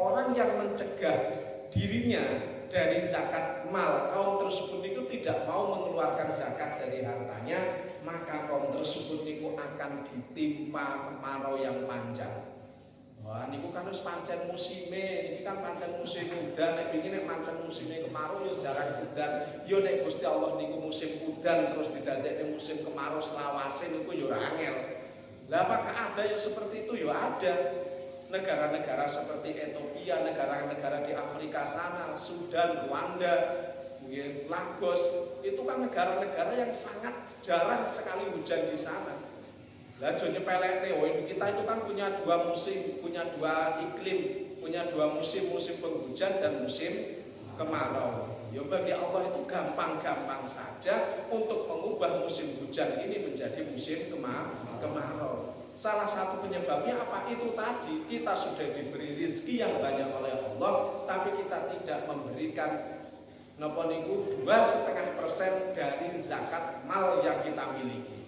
Orang yang mencegah dirinya dari zakat mal, kaum tersebut itu tidak mau mengeluarkan zakat dari hartanya, maka kaum tersebut itu akan ditimpa kemarau yang panjang. Wah, niku kan wis pancen musime, ini kan pancen musim udan, nek wingi nek pancen musime kemarau ya jarang udan. Yo nek Gusti Allah niku musim udan terus didadekne musim kemarau selawase niku yo ora angel. Lah apakah ada yang seperti itu? Ya ada. Negara-negara seperti Ethiopia, negara-negara di Afrika sana, Sudan, Rwanda, Lagos, itu kan negara-negara yang sangat jarang sekali hujan di sana. Lah jone pelekne, kita itu kan punya dua musim, punya dua iklim, punya dua musim penghujan dan musim kemarau. Ya bagi Allah itu gampang-gampang saja untuk mengubah musim hujan ini menjadi musim kemarau. Salah satu penyebabnya apa? Itu tadi, kita sudah diberi rezeki yang banyak oleh Allah, tapi kita tidak memberikan napa niku 2,5% dari zakat mal yang kita miliki.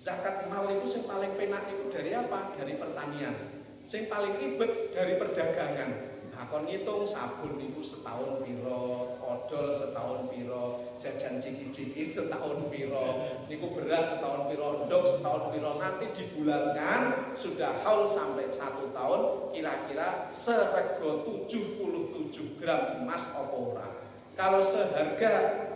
Zakat mal itu yang paling penak itu dari apa? Dari pertanian. Yang paling ribet dari perdagangan. Kon ngitung sabun niku setahun piro, odol setahun piro, jajan ciki-ciki setahun piro, niku beras setahun piro, ndok setahun piro, nanti dibulatkan sudah haul sampai 1 tahun, kira-kira serego 77 gram emas apa ora. Kalau seharga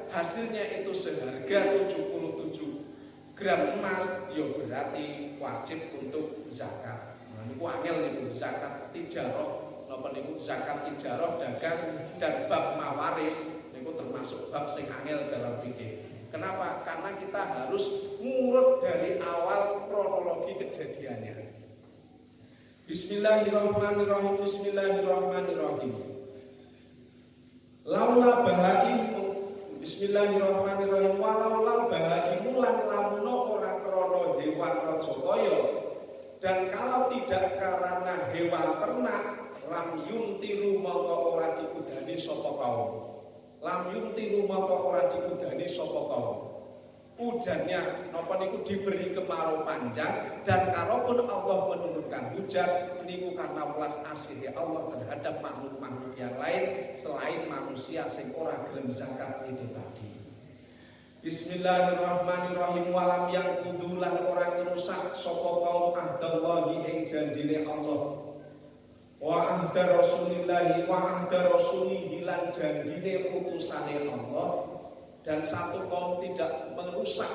hasilnya itu seharga 77 gram emas, ya berarti wajib untuk zakat. Nah, niku angel niku zakat tijarah. Napa niku zakat ijarah dagang dan bab mawaris niku termasuk bab sing angel dalam fikih. Kenapa? Karena kita harus ngurut dari awal kronologi kejadiannya. Bismillahirrahmanirrahim. Bismillahirrahmanirrahim. Laula bahaim. Bismillahirrahmanirrahim. Walau bahaimu lan lamuno ora krana hewan raja kaya, dan kalau tidak karena hewan ternak, lam yumtiru maka ora dikudani sapa kaum. Lam yumtiru maka ora dikudani sapa kaum. Ujannya napa niku diberi kemarau panjang, dan kalaupun Allah menurunkan hujan niku karena welas asih Allah terhadap makhluk-makhluk yang lain selain manusia sing ora gelem zakat itu tadi. Bismillahirrahmanirrahim. Walam yang kudulan orang rusak sapa kaum ahdallahi ing janjine Allah. Wa ahda rasulillahi wa ahda rasulihi lan janjine utusane Allah. Dan satu kaum tidak merusak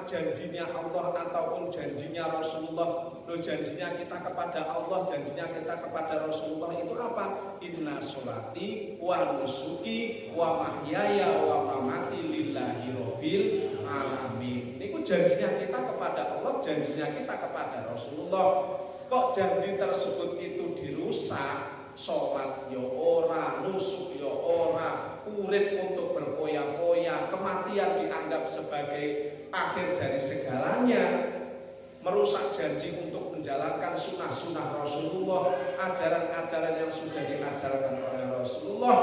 janjinya Allah ataupun janjinya Rasulullah. Loh, janjinya kita kepada Allah, janjinya kita kepada Rasulullah itu apa? Inna sholati wa nusuki wa mahyaya wa mamati lillahi rabbil alamin. Niku janjinya kita kepada Allah, janjinya kita kepada Rasulullah. Kok janji tersebut itu dirusak? Sholat ya ora, nusuk ya ora, urip untuk berfoya-foya, kematian dianggap sebagai akhir dari segalanya, merusak janji untuk menjalankan sunnah-sunnah Rasulullah, ajaran-ajaran yang sudah diajarkan oleh Rasulullah.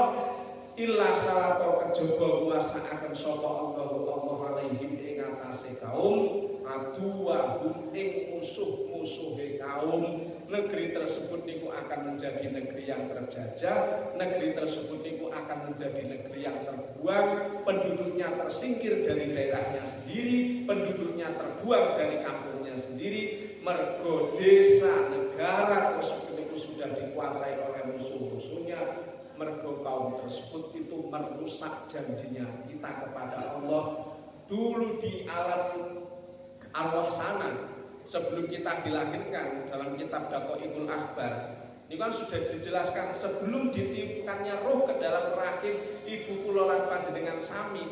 Illa salato kejaba nguasakaken sapa Allah alaihim ing atase kaum aduwahum ing musuh-musuhe kaum. Negeri tersebut niku akan menjadi negeri yang terjajah, negeri tersebut niku akan menjadi negeri yang terbuang, penduduknya tersingkir dari daerahnya sendiri, penduduknya terbuang dari kampungnya sendiri, mergo desa negara tersebut niku sudah dikuasai oleh musuh-musuhnya, mergo kaum tersebut itu merusak janjinya kita kepada Allah. Dulu di alam arwah sana, sebelum kita dilahirkan, dalam kitab Daqaiqul Akhbar ini kan sudah dijelaskan, sebelum ditiupkannya roh ke dalam rahim ibu kula lan panjenengan sami,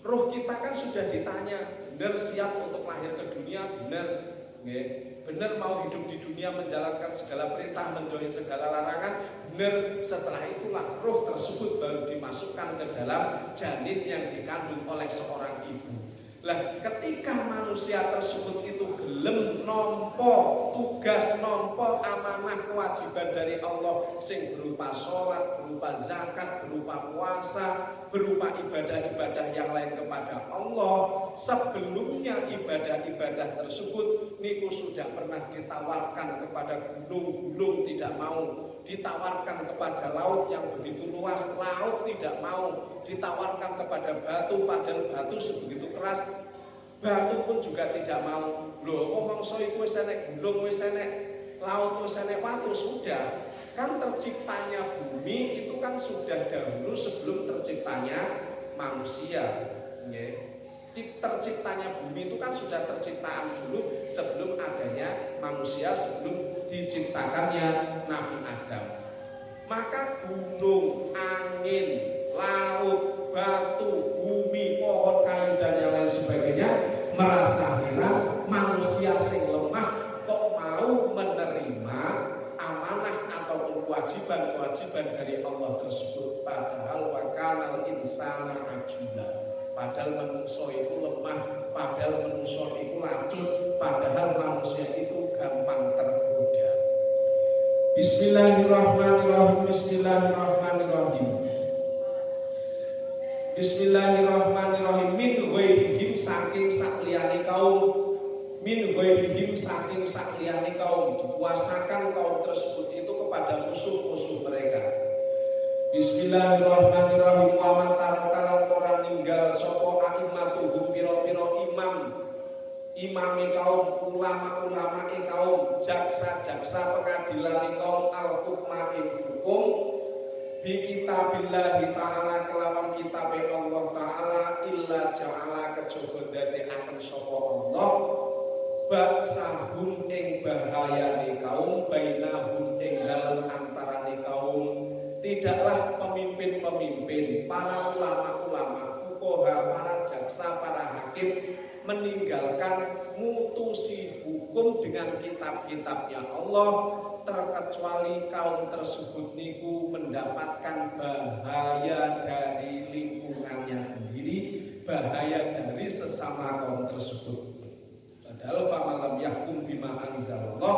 roh kita kan sudah ditanya, benar siap untuk lahir ke dunia, benar nggih, benar mau hidup di dunia menjalankan segala perintah, menjauhi segala larangan, benar. Setelah itulah roh tersebut baru dimasukkan ke dalam janin yang dikandung oleh seorang ibu. Lah, ketika manusia tersebut itu gelem nompo tugas, nompo amanah kewajiban dari Allah sing berupa sholat, berupa zakat, berupa puasa, berupa ibadah-ibadah yang lain kepada Allah, sebelumnya ibadah-ibadah tersebut niku sudah pernah ditawarkan kepada gunung-gunung, tidak mau, ditawarkan kepada laut yang begitu luas, laut tidak mau, ditawarkan kepada batu, padahal batu sebegitu keras, batu pun juga tidak mau. Loh, mongso iku wis enek gunung, wis enek laut, wis enek watu, sudah. Kan terciptanya bumi itu kan sudah dahulu sebelum terciptanya manusia. Terciptanya bumi itu kan sudah terciptaan dulu sebelum adanya manusia, sebelum diciptakannya Nabi Adam. Maka gunung, angin, laut, batu, bumi, pohon, kayu dan yang lain sebagainya merasa heran, manusia sing lemah kok mau menerima amanah ataupun kewajiban-kewajiban dari Allah tersebut. Padahal wakanal insana ajula, padahal manusia itu lemah, padahal manusia itu lacut, padahal manusia itu gampang tergoda. Bismillahirrahmanirrahim. Bismillahirrahmanirrahim. Bismillahirrahmanirrahim. Min ghairihim saking sakliyane kaum, min ghairihim saking sakliyane kaum, dikuasakan kaum tersebut itu kepada musuh-musuh mereka. Bismillahirrahmanirrahim. Wa matarakalan orang ninggal sapa a'immatuhum pira-pira imame kaum, ulama-ulamae kaum, jaksa-jaksa pengadilan kaum, al-hukma ing hukum bi kitabillahi ta'ala kelawan kitabe Allah ta'ala illa ja'ala kejaba dadekaken sapa Allah baksahum ing bahayane kaum, bainahum ing dalem antarane kaum. Tidaklah pemimpin-pemimpin, para ulama-ulama, fuqaha, para jaksa, para hakim meninggalkan mutusi hukum dengan kitab-kitabnya Allah, terkecuali kaum tersebut niku mendapatkan bahaya dari lingkungannya sendiri, bahaya dari sesama kaum tersebut. Padahal famalam yahkum bima anzalallah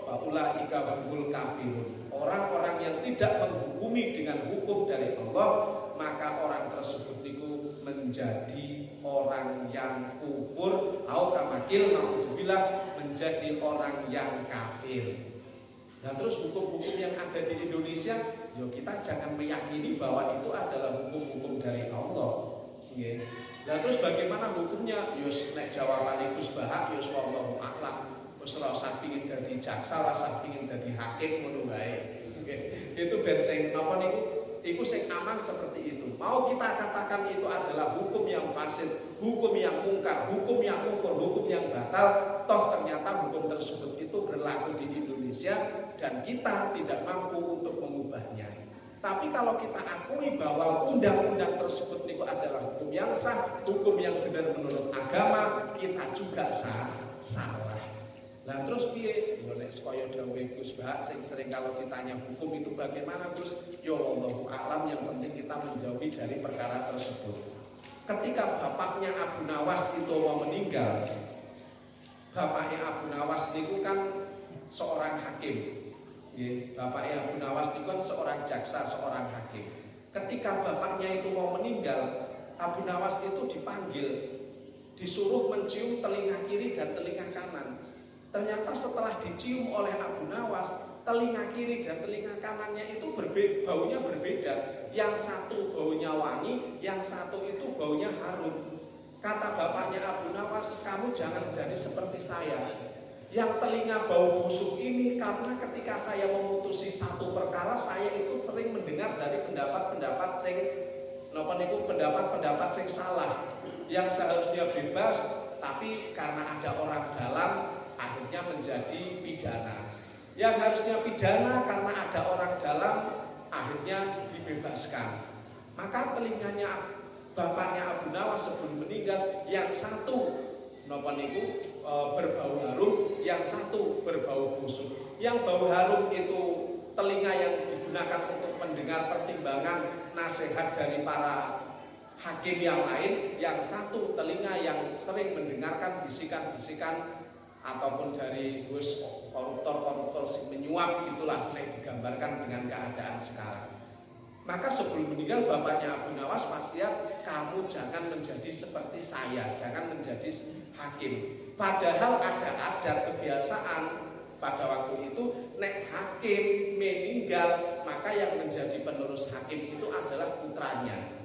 faulaika humul kafirun. Orang-orang yang tidak menghukumi dengan hukum dari Allah, maka orang tersebut niku menjadi orang yang kufur, atau kamakil naudzubillah menjadi orang yang kafir. Nah terus hukum-hukum yang ada di Indonesia, yo kita jangan meyakini bahwa itu adalah hukum-hukum dari Allah. Okay. Nah terus bagaimana hukumnya? Yo nek jawaban Gus Bahak, yo wallahu a'lam. Wis ora usah pengin dadi jaksa, ora usah pengin dadi hakim ngono wae. Okay. Itu ben sing apa niku? Iku sing aman seperti itu. Mau kita katakan itu adalah hukum yang fasid, hukum yang mungkar, hukum yang kufur, hukum yang batal, toh ternyata hukum tersebut itu berlaku di Indonesia dan kita tidak mampu untuk mengubahnya. Tapi kalau kita akui bahwa undang-undang tersebut itu adalah hukum yang sah, hukum yang benar menurut agama, kita juga salah. Nah terus piye? Nek supaya dawuh Gus Bahak sing sering kalau ditanya hukum itu bagaimana Gus? Ya wallahu a'lam, yang penting kita menjauhi dari perkara tersebut. Ketika bapaknya Abu Nawas itu mau meninggal, bapaknya Abu Nawas itu kan seorang hakim. Bapaknya Abu Nawas itu kan seorang jaksa, seorang hakim. Ketika bapaknya itu mau meninggal, Abu Nawas itu dipanggil, disuruh mencium telinga kiri dan telinga kanan. Ternyata setelah dicium oleh Abu Nawas, telinga kiri dan telinga kanannya itu baunya berbeda. Yang satu baunya wangi, yang satu itu baunya harum. Kata bapaknya Abu Nawas, kamu jangan jadi seperti saya. Yang telinga bau busuk ini karena ketika saya memutusi satu perkara, saya itu sering mendengar dari pendapat-pendapat sing salah, yang seharusnya bebas, tapi karena ada orang dalam akhirnya menjadi pidana. Yang harusnya pidana karena ada orang dalam akhirnya dibebaskan. Maka telinganya bapaknya Abu Nawas sebelum meninggal, yang satu berbau harum, yang satu berbau busuk. Yang bau harum itu telinga yang digunakan untuk mendengar pertimbangan nasihat dari para hakim yang lain, yang satu telinga yang sering mendengarkan bisikan-bisikan ataupun dari koruptor-koruptor menyuap, itulah yang digambarkan dengan keadaan sekarang. Maka sebelum meninggal bapaknya Abu Nawas wasiat, kamu jangan menjadi seperti saya, jangan menjadi hakim. Padahal ada kebiasaan pada waktu itu, nek hakim meninggal, maka yang menjadi penerus hakim itu adalah putranya.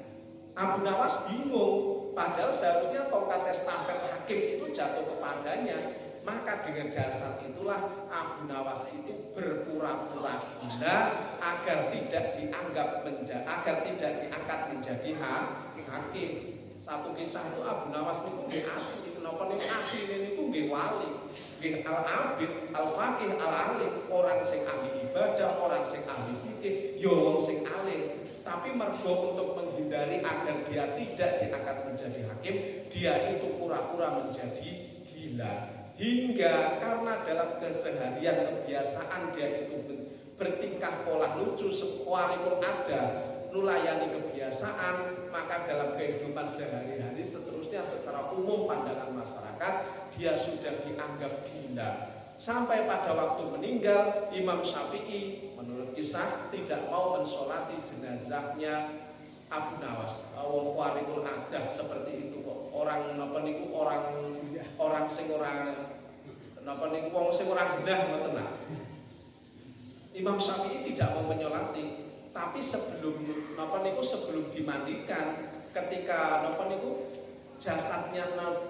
Abu Nawas bingung, padahal seharusnya tongkat estafet hakim itu jatuh kepadanya. Maka dengan dasar itulah Abu Nawas itu berpura-pura gila agar tidak diangkat menjadi hakim. Satu kisah itu Abu Nawas itu nggih asli, napa niku asline niku nggih wali, nggih al-abid, al-faqih, al-alim, orang sing ahli ibadah, orang sing ahli fikih, ya wong sing alim. Tapi mergo untuk menghindari agar dia tidak diangkat menjadi hakim, dia itu pura-pura menjadi gila. Hingga karena dalam keseharian kebiasaan dia itu bertingkah pola lucu, sepuaripun ada nulayani kebiasaan, maka dalam kehidupan sehari-hari seterusnya secara umum pandangan masyarakat dia sudah dianggap gila. Sampai pada waktu meninggal, Imam Syafi'i menurut kisah tidak mau mensolati jenazahnya Abu Nawas. Wong kuarikul adah seperti itu kok. Orang napa niku orang sing ora napa niku wong sing ora genah ngoten lah. Imam Syafi'i tidak mau menyolati, tapi sebelum dimandikan, ketika jasadnya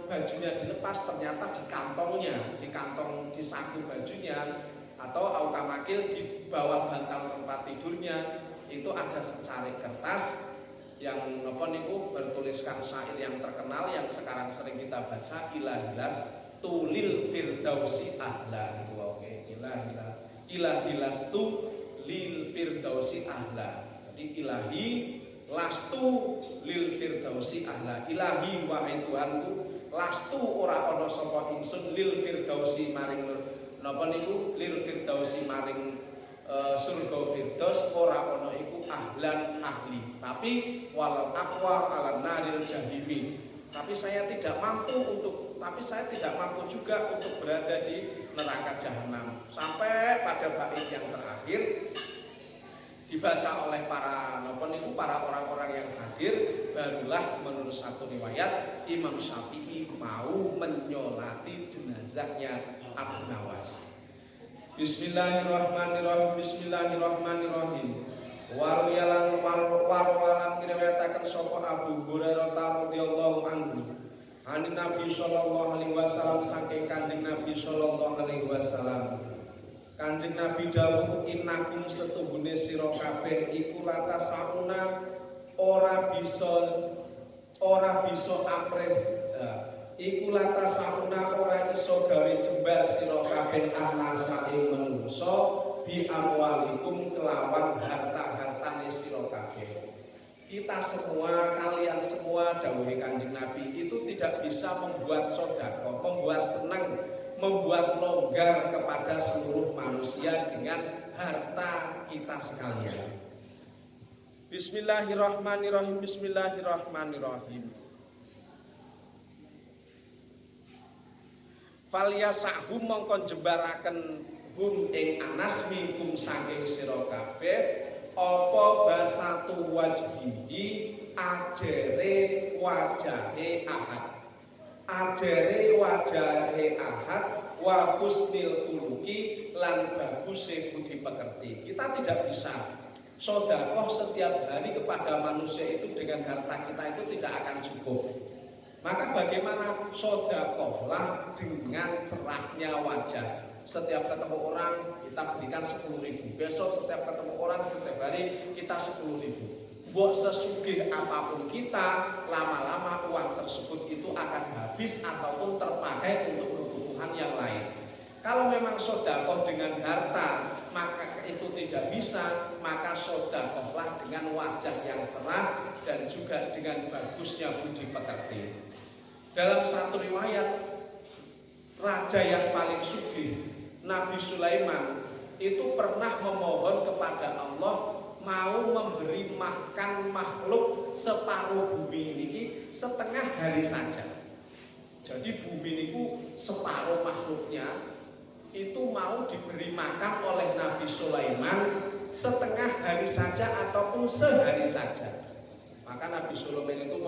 bajunya dilepas, ternyata di kantong di saku bajunya atau aukamakil di bawah bantal tempat tidurnya itu ada secari kertas yang bertuliskan syair yang terkenal yang sekarang sering kita baca, ilahilas tulil firdausi ahla. Ilahilas tu lil firdausi ahla. Jadi ilahi lastu lil firdausi ahla. Ilahi wahai Tuhanku, lastu ora ana sapa ingsun lil firdausi maring lil firdausi maring surga firdaus ora ana iku ahlan ahli, tapi wal aqwa ala naril jahimi. Tapi saya tidak mampu juga untuk berada di neraka jahanam. Sampai pada bait yang terakhir dibaca oleh para orang-orang yang hadir, barulah menurut satu riwayat Imam Syafi'i mau menyolati jenazahnya Abu Nawas. Bismillahirrahmanirrahim. Bismillahirrahmanirrahim. Waryalan warwalan ngriwayataken sapa Abu Hurairah radhiyallahu anhu. Ani Nabi sallallahu alaihi wasallam saking Kanjeng Nabi sallallahu alaihi wasallam. Kanjeng Nabi dawuh innakum setuhune sira kabeh iku latasauna ora bisa amrih. Iku latasauna ora iso gawe jembar sira kabeh anasa ing manungsa bi amwalikum kelawan harta-hartane sira kabeh. Kita semua, kalian semua, dawuhe Kanjeng Nabi, itu tidak bisa membuat sedekah, membuat senang, membuat longgar kepada seluruh manusia dengan harta kita sekalian. Bismillahirrahmanirrahim. Bismillahirrahmanirrahim. Falyasahum mongkon jembaraken hum ing anas minkum saking sira kabeh apa basatu wajhihi ajere wajahe ahad. Ajere wajahe ahad wa husnil khuluqi lan baguse budi pekerti. Kita tidak bisa sedekah setiap hari kepada manusia itu dengan harta kita itu tidak akan cukup. Maka bagaimana sedekahlah dengan cerahnya wajah. Setiap ketemu orang kita berikan 10.000. Besok setiap ketemu orang setiap hari kita 10.000. Buat sesugih apapun kita, lama-lama uang tersebut itu akan habis ataupun terpakai untuk kebutuhan yang lain. Kalau memang sedekah dengan harta maka itu tidak bisa, maka sedekahlah dengan wajah yang cerah dan juga dengan bagusnya budi pekerti. Dalam satu riwayat, raja yang paling sugih, Nabi Sulaiman, itu pernah memohon kepada Allah mau memberi makan makhluk separuh bumi ini setengah hari saja. Jadi bumi ini separuh makhluknya itu mau diberi makan oleh Nabi Sulaiman setengah hari saja ataupun sehari saja. Maka Nabi Sulaiman itu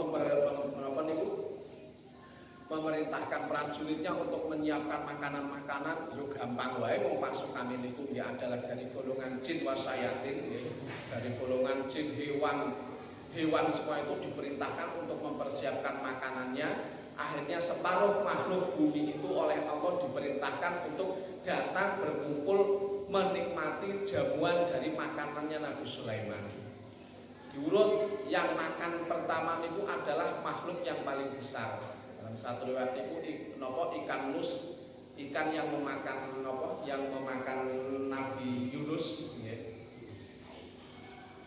memerintahkan prajuritnya untuk menyiapkan makanan-makanan. Yo gampang wae wong pasukan ini ya adalah dari golongan jin wasayatin, ya. Dari golongan jin, hewan semua itu diperintahkan untuk mempersiapkan makanannya. Akhirnya separuh makhluk bumi itu oleh Allah diperintahkan untuk datang berkumpul menikmati jamuan dari makanannya Nabi Sulaiman. Diurut yang makan pertama itu adalah makhluk yang paling besar. Dalam satu riwayat itu ikan nus, ikan yang memakan Nabi Yunus. Ya.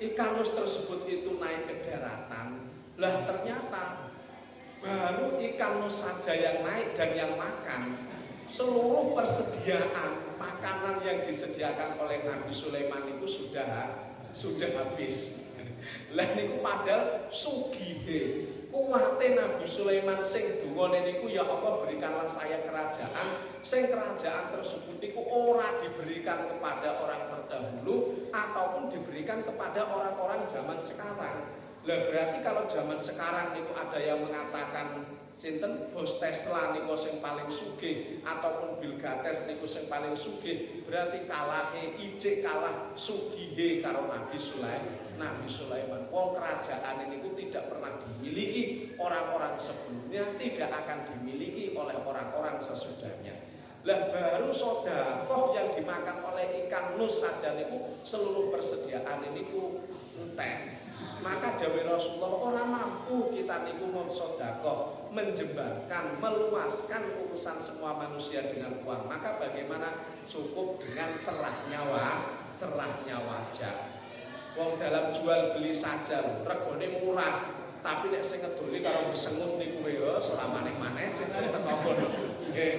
Ikan nus tersebut itu naik ke daratan. Lah ternyata baru ikan nus saja yang naik dan yang makan. Seluruh persediaan makanan yang disediakan oleh Nabi Sulaiman itu sudah habis. Lah niku padahal sugihe kuwate Nabi Sulaiman sing donga niku ya Allah berikanlah saya kerajaan sing kerajaan tersebut niku ora diberikan kepada orang terdahulu ataupun diberikan kepada orang-orang zaman sekarang. Lah berarti kalau zaman sekarang niku ada yang mengatakan sinten Bos Tesla niku sing paling sugih ataupun Bill Gates niku sing paling sugih, berarti ijek kalah sugihe karo Nabi Sulaiman. Wong kerajaan ini tidak pernah dimiliki orang-orang sebelumnya, tidak akan dimiliki oleh orang-orang sesudahnya. Lah baru sedekah yang dimakan oleh ikan nus saja niku seluruh persediaan ini entek. Maka dawuh Rasulullah ora mampu kita niku sedekah, menjembarkan, meluaskan urusan semua manusia dengan uang. Maka bagaimana cukup dengan cerahnya wajah. Wong dalam jual beli saja regane murah, tapi nek sing ngedoli karo disengut niku ya ora maneh-maneh sing nggih.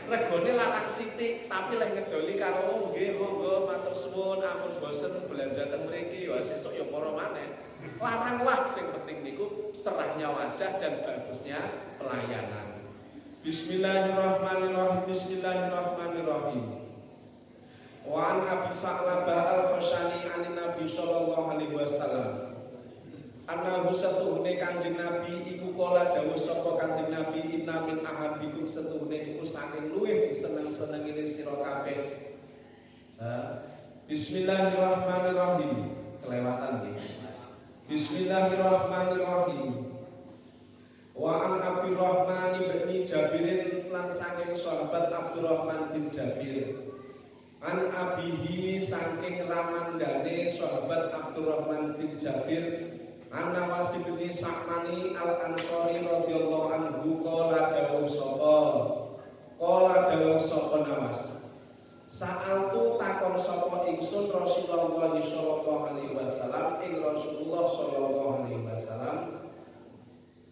Regane larang sithik, tapi lek ngedoli karo nggih monggo matur suwun ampun bosen belanja teng mriki ya sesuk ya para maneh. Laranglah sing penting niku cerahnya wajah dan bagusnya pelayanan. Bismillahirrahmanirrahim. Bismillahirrahmanirrahim. Wa an Abi Sa'labah al-Khashani an Nabi sallallahu alaihi wasallam. Anahu setuhune Kanjeng Nabi iku kala dawuh sapa Kanjeng Nabi inna min ahabikum setuhune iku saking luwih seneng-senengine sira kabeh. Bismillahirrahmanirrahim. Kelewatan nggih. Bismillahirrahmanirrahim. Wa an Abdurrahman bin Jabirin lan saking sahabat Abdurrahman bin Jabir. An abihi saking ramandane sahabat Abdurrahman bin Jabir. Anna Wasib bin Sa'mani al-Ansori radhiyallahu anhu qala dawuh sapa Nawas. Sa'altu takon sapa ingsun Rasulullah sallallahu alaihi wasallam ing Rasulullah sallallahu alaihi wasallam.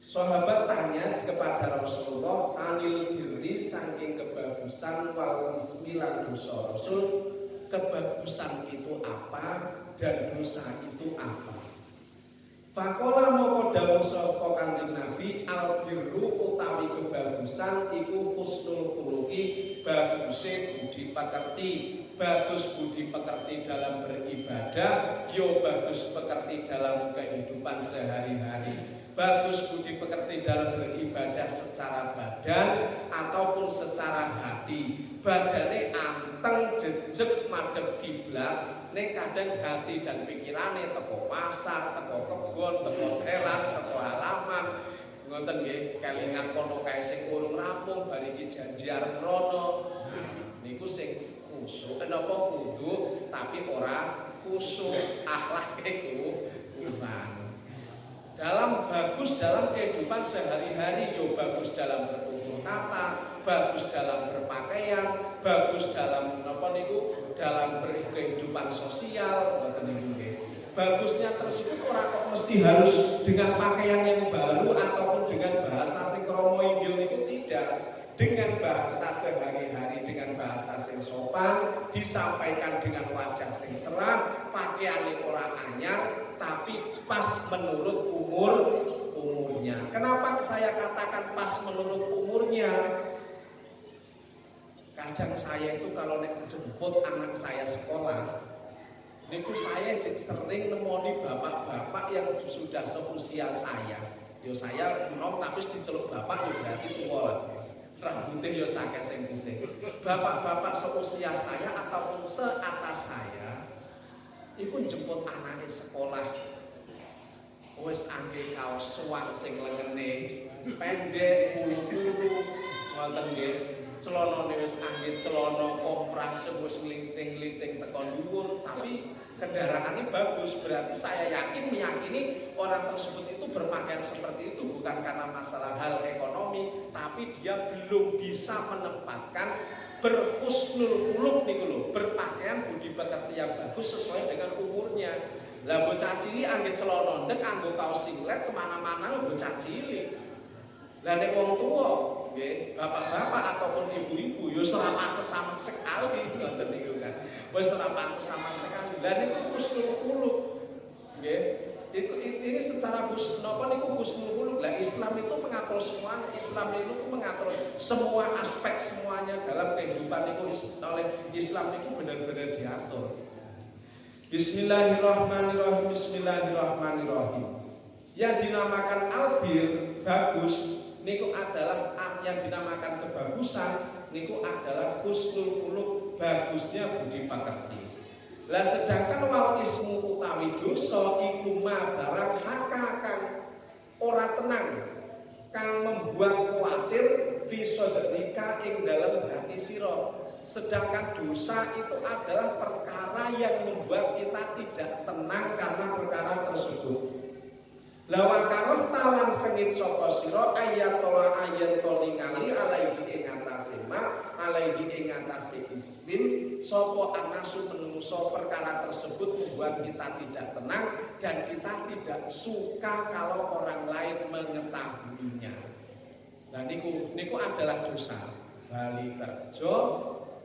Sahabat tanya kepada Rasulullah anil birri saking kebagusan wal ismi lan dosa. Rasul, kebagusan itu apa dan dosa itu apa? Fakola moko dawuh sapa Kanjeng Nabi al birru utawi kebagusan iku husnul khuluqi, baguse budi pekerti, bagus budi pekerti dalam beribadah, yo bagus pekerti dalam kehidupan sehari-hari, bagus budi pekerti dalam beribadah secara badan ataupun secara hati. Badane anteng jejeg madhep kiblat. Nek kadang hati dan pikirannya teko pasar, teko kebon, teko teras, teko halaman, ngoten nggih, kelingan kono kae sing urung rampung, bariki janjiar rono. Niku sing kusuk, napa kudu tapi ora kusuk, akhlak iku kurang. Dalam bagus dalam kehidupan sehari-hari, yo bagus dalam bertutur kata, bagus dalam berpakaian, bagus dalam napa niku dalam berkehidupan sosial, ngoten niku. Bagusnya tersebut ora kok mesti harus dengan pakaian yang baru ataupun dengan bahasa sing kromo inggil niku tidak. Dengan bahasa sehari-hari, dengan bahasa sing sopan, disampaikan dengan wajah sing cerah, pakaiane ora anyar tapi pas menurut umurnya. Kenapa saya katakan pas menurut umurnya? Kadang saya itu kalau jemput anak saya sekolah, niku saya sering nemoni bapak-bapak yang sudah seusia saya. Yo saya enom tapi diceluk bapak yo berarti tua lah. Rambutnya yo sakit sing putih. Bapak-bapak seusia saya ataupun seatas saya, iku jemput anaknya sekolah. Wis angge kaos suwang sing lengene, pendek bulu-bulu, ngoten nggih. Celana wis angge celana komprang wis nglinting-nglinting tekan dhuwur, tapi kendaraannya bagus. Berarti saya meyakini orang tersebut itu berpakaian seperti itu bukan karena masalah hal ekonomi, tapi dia belum bisa menempatkan berhusnul khuluq niku lho, berpakaian budi pekerti yang bagus sesuai dengan umurnya. Lah bocah cilik angge celana ndek anggo kaos singlet kemana-mana lho bocah cilik. Lah nek wong tuwa nggih, bapak-bapak ataupun ibu-ibu yo ora pantes sama sekali ngoten niku kan. Wis ora pantes sama sekali. Lah niku husnul khuluq. Nggih. Ini secara husnul niku husnul khuluq. Lah Islam itu mengatur semuanya. Islam itu mengatur semua aspek semuanya dalam kehidupan niku oleh Islam niku benar-benar diatur. Bismillahirrahmanirrahim. Bismillahirrahmanirrahim. Yang dinamakan albir, bagus, niku adalah yang dinamakan kebagusan, niku adalah husnul khuluq, bagusnya budi pekerti. Lah sedangkan wal ismu utawi dosa iku ma barang hakakan ora tenang kang membuat khawatir fi sadrika ing dalam hati sira. Sedangkan dosa itu adalah perkara yang membuat kita tidak tenang karena perkara tersebut. Lawan karon talan sengit sapa sira ayat ningali alaihi ing atase ma alaihi ing atase ismin sapa anasu menungso perkara tersebut membuat kita tidak tenang dan kita tidak suka kalau orang lain mengetahuinya. Nah niku adalah dosa. Bali kerja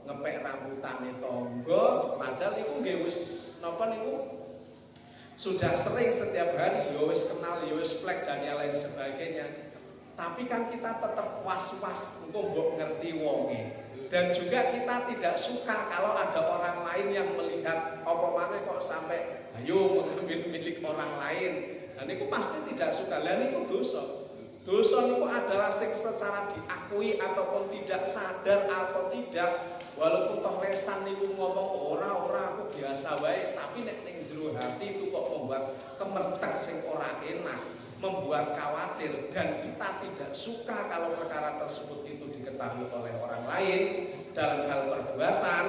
ngepek rambutane tangga padahal niku nggih wis napa niku sudah sering setiap hari, ya wis kenal, ya wis plek dan yang lain sebagainya. Tapi kan kita tetap was-was untuk mbok ngerti wonge. Dan juga kita tidak suka kalau ada orang lain yang melihat apa mana kok sampai ayo mengambil milik orang lain. Nah niku pasti tidak suka. Lah niku dosa. Dosa niku adalah sing secara diakui ataupun tidak sadar atau tidak, walaupun toh lesan niku ngomong ora aku biasa wae, tapi nek ning jero hati itu kok membuat kemertek sing ora enak, membuat khawatir, dan kita tidak suka kalau perkara tersebut itu diketahui oleh orang lain dalam hal perbuatan,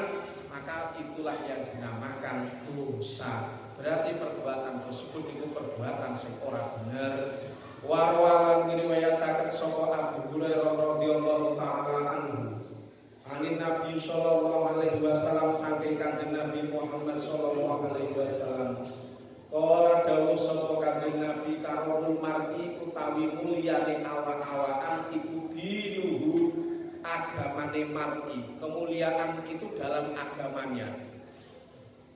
maka itulah yang dinamakan dosa. Berarti perbuatan tersebut itu perbuatan sing ora bener. Warwalan ngriwayataken saka Abu Hurairah radhiyallahu taala anhu. Anin Nabi sallallahu alaihi wasallam saking Kanjeng Nabi Muhammad sallallahu alaihi wasallam. Ora dawuh sapa Kanjeng Nabi karomul mar'i utawi mulyane awak-awakan iku diluhu agamane mar'i. Kemuliaan itu dalam agamanya.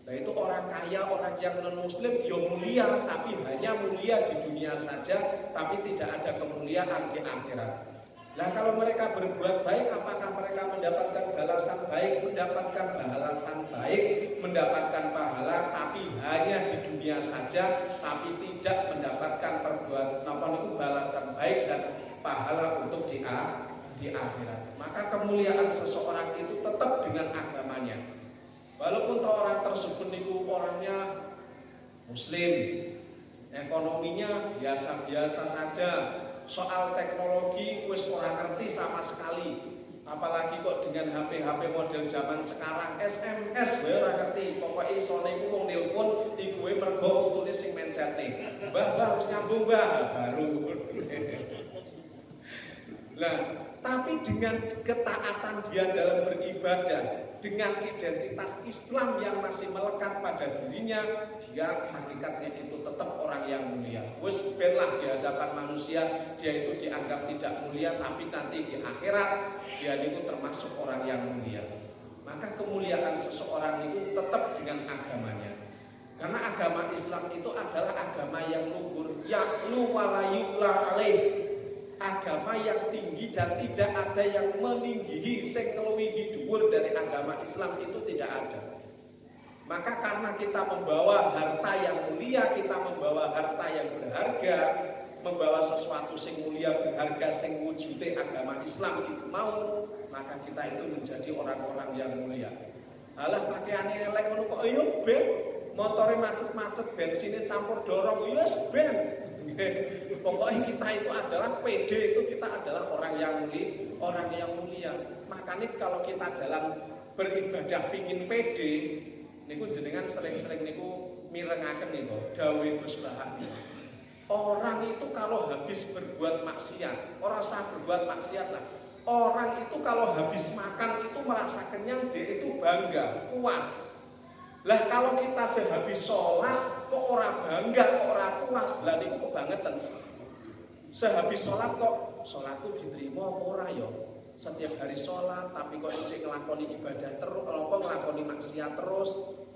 Nah itu orang kaya, orang yang non-muslim ya mulia, tapi hanya mulia di dunia saja, tapi tidak ada kemuliaan di akhirat. Nah kalau mereka berbuat baik, apakah mereka mendapatkan balasan baik? Mendapatkan balasan baik, mendapatkan pahala, tapi hanya di dunia saja, tapi tidak mendapatkan perbuatan itu balasan baik dan pahala untuk di akhirat. Maka kemuliaan seseorang itu tetap dengan agamanya. Walaupun orang tersebut niku orangnya muslim, ekonominya biasa-biasa saja, soal teknologi wis ora ngerti sama sekali, apalagi kok dengan HP model zaman sekarang, SMS wae ora ngerti, pokoke isone iku wong nelpon iku wae mergo utune sing mencete. Mbah harus nyambung Mbah baru. Lah, tapi dengan ketaatan dia dalam beribadah, dengan identitas Islam yang masih melekat pada dirinya, dia hakikatnya itu tetap orang yang mulia. Wes benlah di hadapan manusia dia itu dianggap tidak mulia, tapi nanti di akhirat dia itu termasuk orang yang mulia. Maka kemuliaan seseorang itu tetap dengan agamanya. Karena agama Islam itu adalah agama yang luhur, ya'lu wa la yu'la alaih. Agama yang tinggi dan tidak ada yang meninggihi sing ngluwihi dhuwur dari agama Islam itu tidak ada. Maka karena kita membawa harta yang mulia, kita membawa harta yang berharga, membawa sesuatu sing mulia berharga sing wujude agama Islam itu mau, maka kita itu menjadi orang-orang yang mulia. Alah pakaiane elek ngono kok yo ben, motore macet-macet, bensinnya campur dorong, yes ben. Pokoknya kita itu adalah PD, itu kita adalah orang yang mulia. Makanya kalau kita dalam beribadah pingin PD, niku jenengan sering-sering niku mirengaken niku dawuh Gus Bahak. Orang itu kalau habis berbuat maksiat, orang usah berbuat maksiat lah. Orang itu kalau habis makan itu merasa kenyang, dia itu bangga, puas. Lah kalau kita sehabis sholat kok ora bangga, kok ora puas, lah niku kebangetan. Sehabis sholat kok sholatku diterima apa ora ya? Setiap hari sholat tapi kok isih nglakoni ibadah terus, apa nglakoni maksiat terus,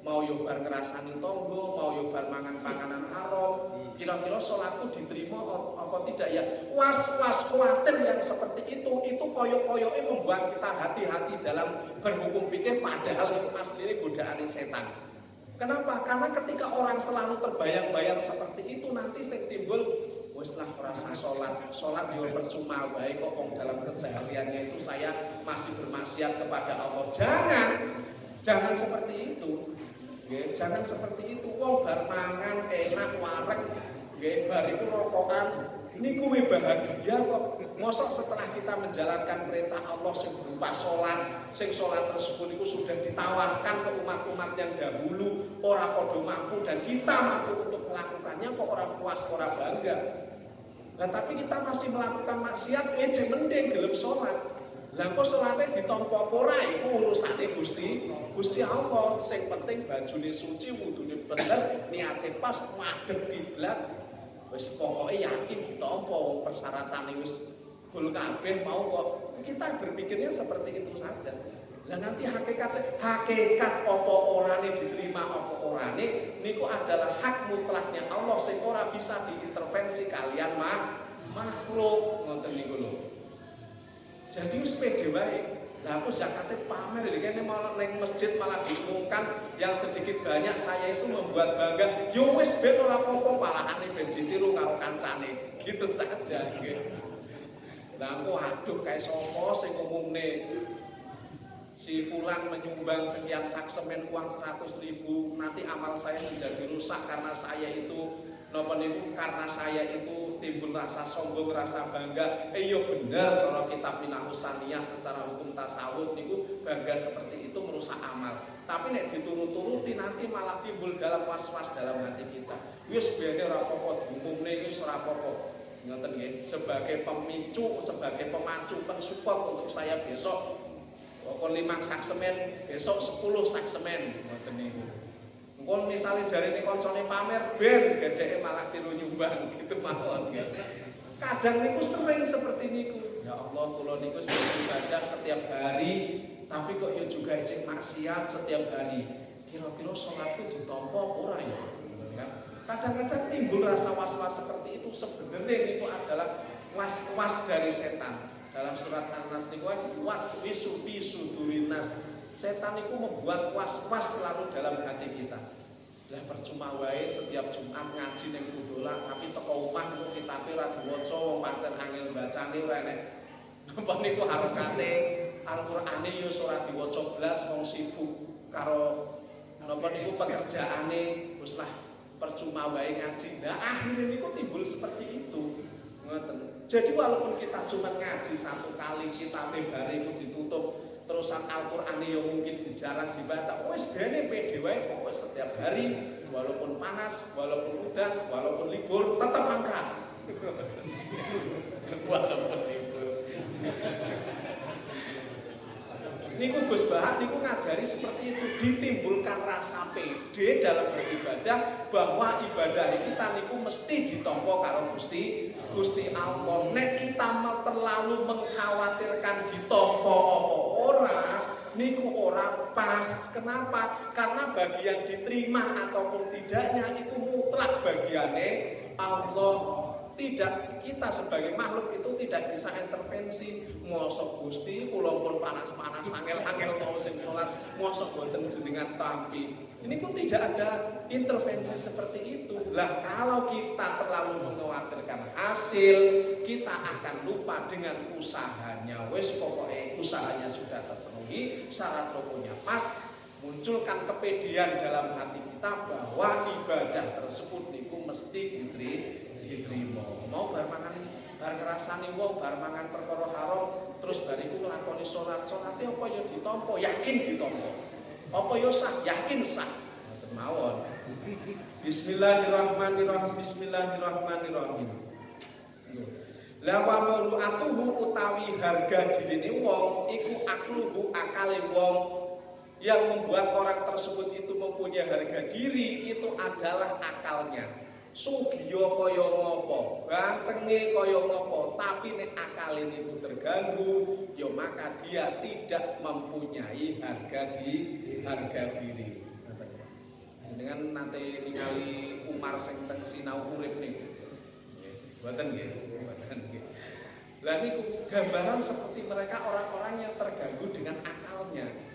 mau yo bar ngrasani tangga, mau yo bar mangan panganan haram. Kira-kira sholatku diterima apa tidak ya? Was-was khawatir yang seperti itu koyok-koyoknya membuat kita hati-hati dalam berhukum fikih, padahal itu aslinya godaan setan. Kenapa? Karena ketika orang selalu terbayang-bayang seperti itu, nanti sing timbul wis lah rasa sholat yo percuma baik kok dalam kesehariannya itu saya masih bermaksiat kepada Allah. Jangan seperti itu. Nggih, jangan seperti itu. Wong bar mangan enak wareg, nggih bar itu rokokan, niku bahagia kok. Mosok setelah kita menjalankan perintah Allah sing berupa sholat, sing sholat tersebut itu sudah ditawarkan ke umat-umat yang dahulu, orang podo mampu dan kita mampu untuk melakukannya, kok orang puas, orang bangga. Nah tapi kita masih melakukan maksiat, mending gelem sholat. Lah kok sholatnya ditampa ora iku urusane Gusti Allah. Sing penting bajune suci, wudune bener, niate pas, madhep kiblat. Wis pokoke yakin ditampa persyaratan wis full kabeh mau kok. Kita berpikirnya seperti itu saja. Lah nanti hakikat apa orane diterima apa orane niku adalah hak mutlaknya Allah sing ora bisa diintervensi kalian makhluk ngoten niku lho. Jadi wis pede wae. Lah aku zakatnya pamer, ini malah neng masjid malah diumumkan yang sedikit banyak saya itu membuat bangga. Yo wis ben ora apa-apa, malahane ben ditiru karo kancane. Gitu saja gitu. Lah aku aduh kayak sapa sing ngumumne si fulan menyumbang sekian saksemen uang 100.000, nanti amal saya menjadi rusak karena saya itu napa niku, karena saya itu timbul rasa sombong, rasa bangga. Yo bener cara kitab Minahus Saniyah secara hukum tasawuf niku bangga seperti itu merusak amal. Tapi nek diturut-turuti nanti malah timbul dalam was-was dalam hati kita. Wis bene ora apa-apa, diumumne wis ora apa-apa. Ngoten nggih, sebagai pemicu, sebagai pemacu, pensupport untuk saya besok pokok 5 saksemen, besok 10 saksemen. Ngoten niku. Engko misale jarine koncone pamer ben gedeke malah tiru nyumbang gitu mawon nggih. Kadang niku sering seperti niku. Ya Allah, kula niku beribadah setiap hari, tapi kok ya juga ijek maksiat setiap hari. Kira-kira salatku ditampa ora ya? Kadang-kadang timbul rasa was-was seperti itu. Sebenarnya itu adalah was-was dari setan. Dalam surat An-Nas niku waswisu fi sudurinas. Setan itu membuat was-was selalu dalam hati kita. Lah percuma wae setiap Jumat ngaji ning Fudola, tapi teko omah kok kitabe ora diwaca, wong pancen angel bacane ora enek. Napa niku harokate Al-Qur'ane yo ora diwaca blas, wong sibuk karo napa niku pekerjaane, wis lah percuma wae ngaji. Nah akhirnya niku timbul seperti itu. Ngoten. Jadi walaupun kita cuma ngaji satu kali, kita bare itu ditutup, terusan Al-Qur'an yang mungkin jarang dibaca, wis bene pede wae pokoknya setiap hari, walaupun panas, walaupun udan, walaupun libur, tetap angkat. Walaupun libur. Niku Gus Bahak niku ngajari seperti itu, ditimbulkan rasa pede dalam beribadah, bahwa ibadah kita niku mesti ditampa karo Gusti Allah. Nek kita terlalu mengkhawatirkan ditampa apa ora, niku ora pas. Kenapa? Karena bagian diterima ataupun tidaknya itu mutlak bagiane Allah. Tidak, kita sebagai makhluk itu tidak bisa intervensi. Mosok Gusti kula pun panas-panas angel-angel mau sing salat mosok boten jenengan tampi. Ini pun tidak ada intervensi seperti itu. Lah kalau kita terlalu mengkhawatirkan hasil, kita akan lupa dengan usahanya. Wes pokoknya usahanya sudah terpenuhi, syarat rukunnya pas, munculkan kepedean dalam hati kita bahwa ibadah tersebut niku mesti diterima. Mau bar mangan bar ngrasani wong bar mangan perkara haram terus bariku nglakoni salate apa ya ditampa, yakin ditampa. Apa ya sah, yakin sah. Ngoten mawon. Bismillahirrahmanirrahim. Bismillahirrahmanirrahim. La wa muru'atuhu utawi harga dirine wong iku akluhu akale wong. Yang membuat orang tersebut itu mempunyai harga diri itu adalah akalnya. Sugiyo kaya ngopo, gantenge kaya ngopo, tapi nek akal ini terganggu, ya maka dia tidak mempunyai harga diri. Dengan nanti ningali Umar sing teng sinau urip niku. Mboten nggih, mboten nggih. Lah niku gambaran seperti mereka orang-orang yang terganggu dengan akalnya.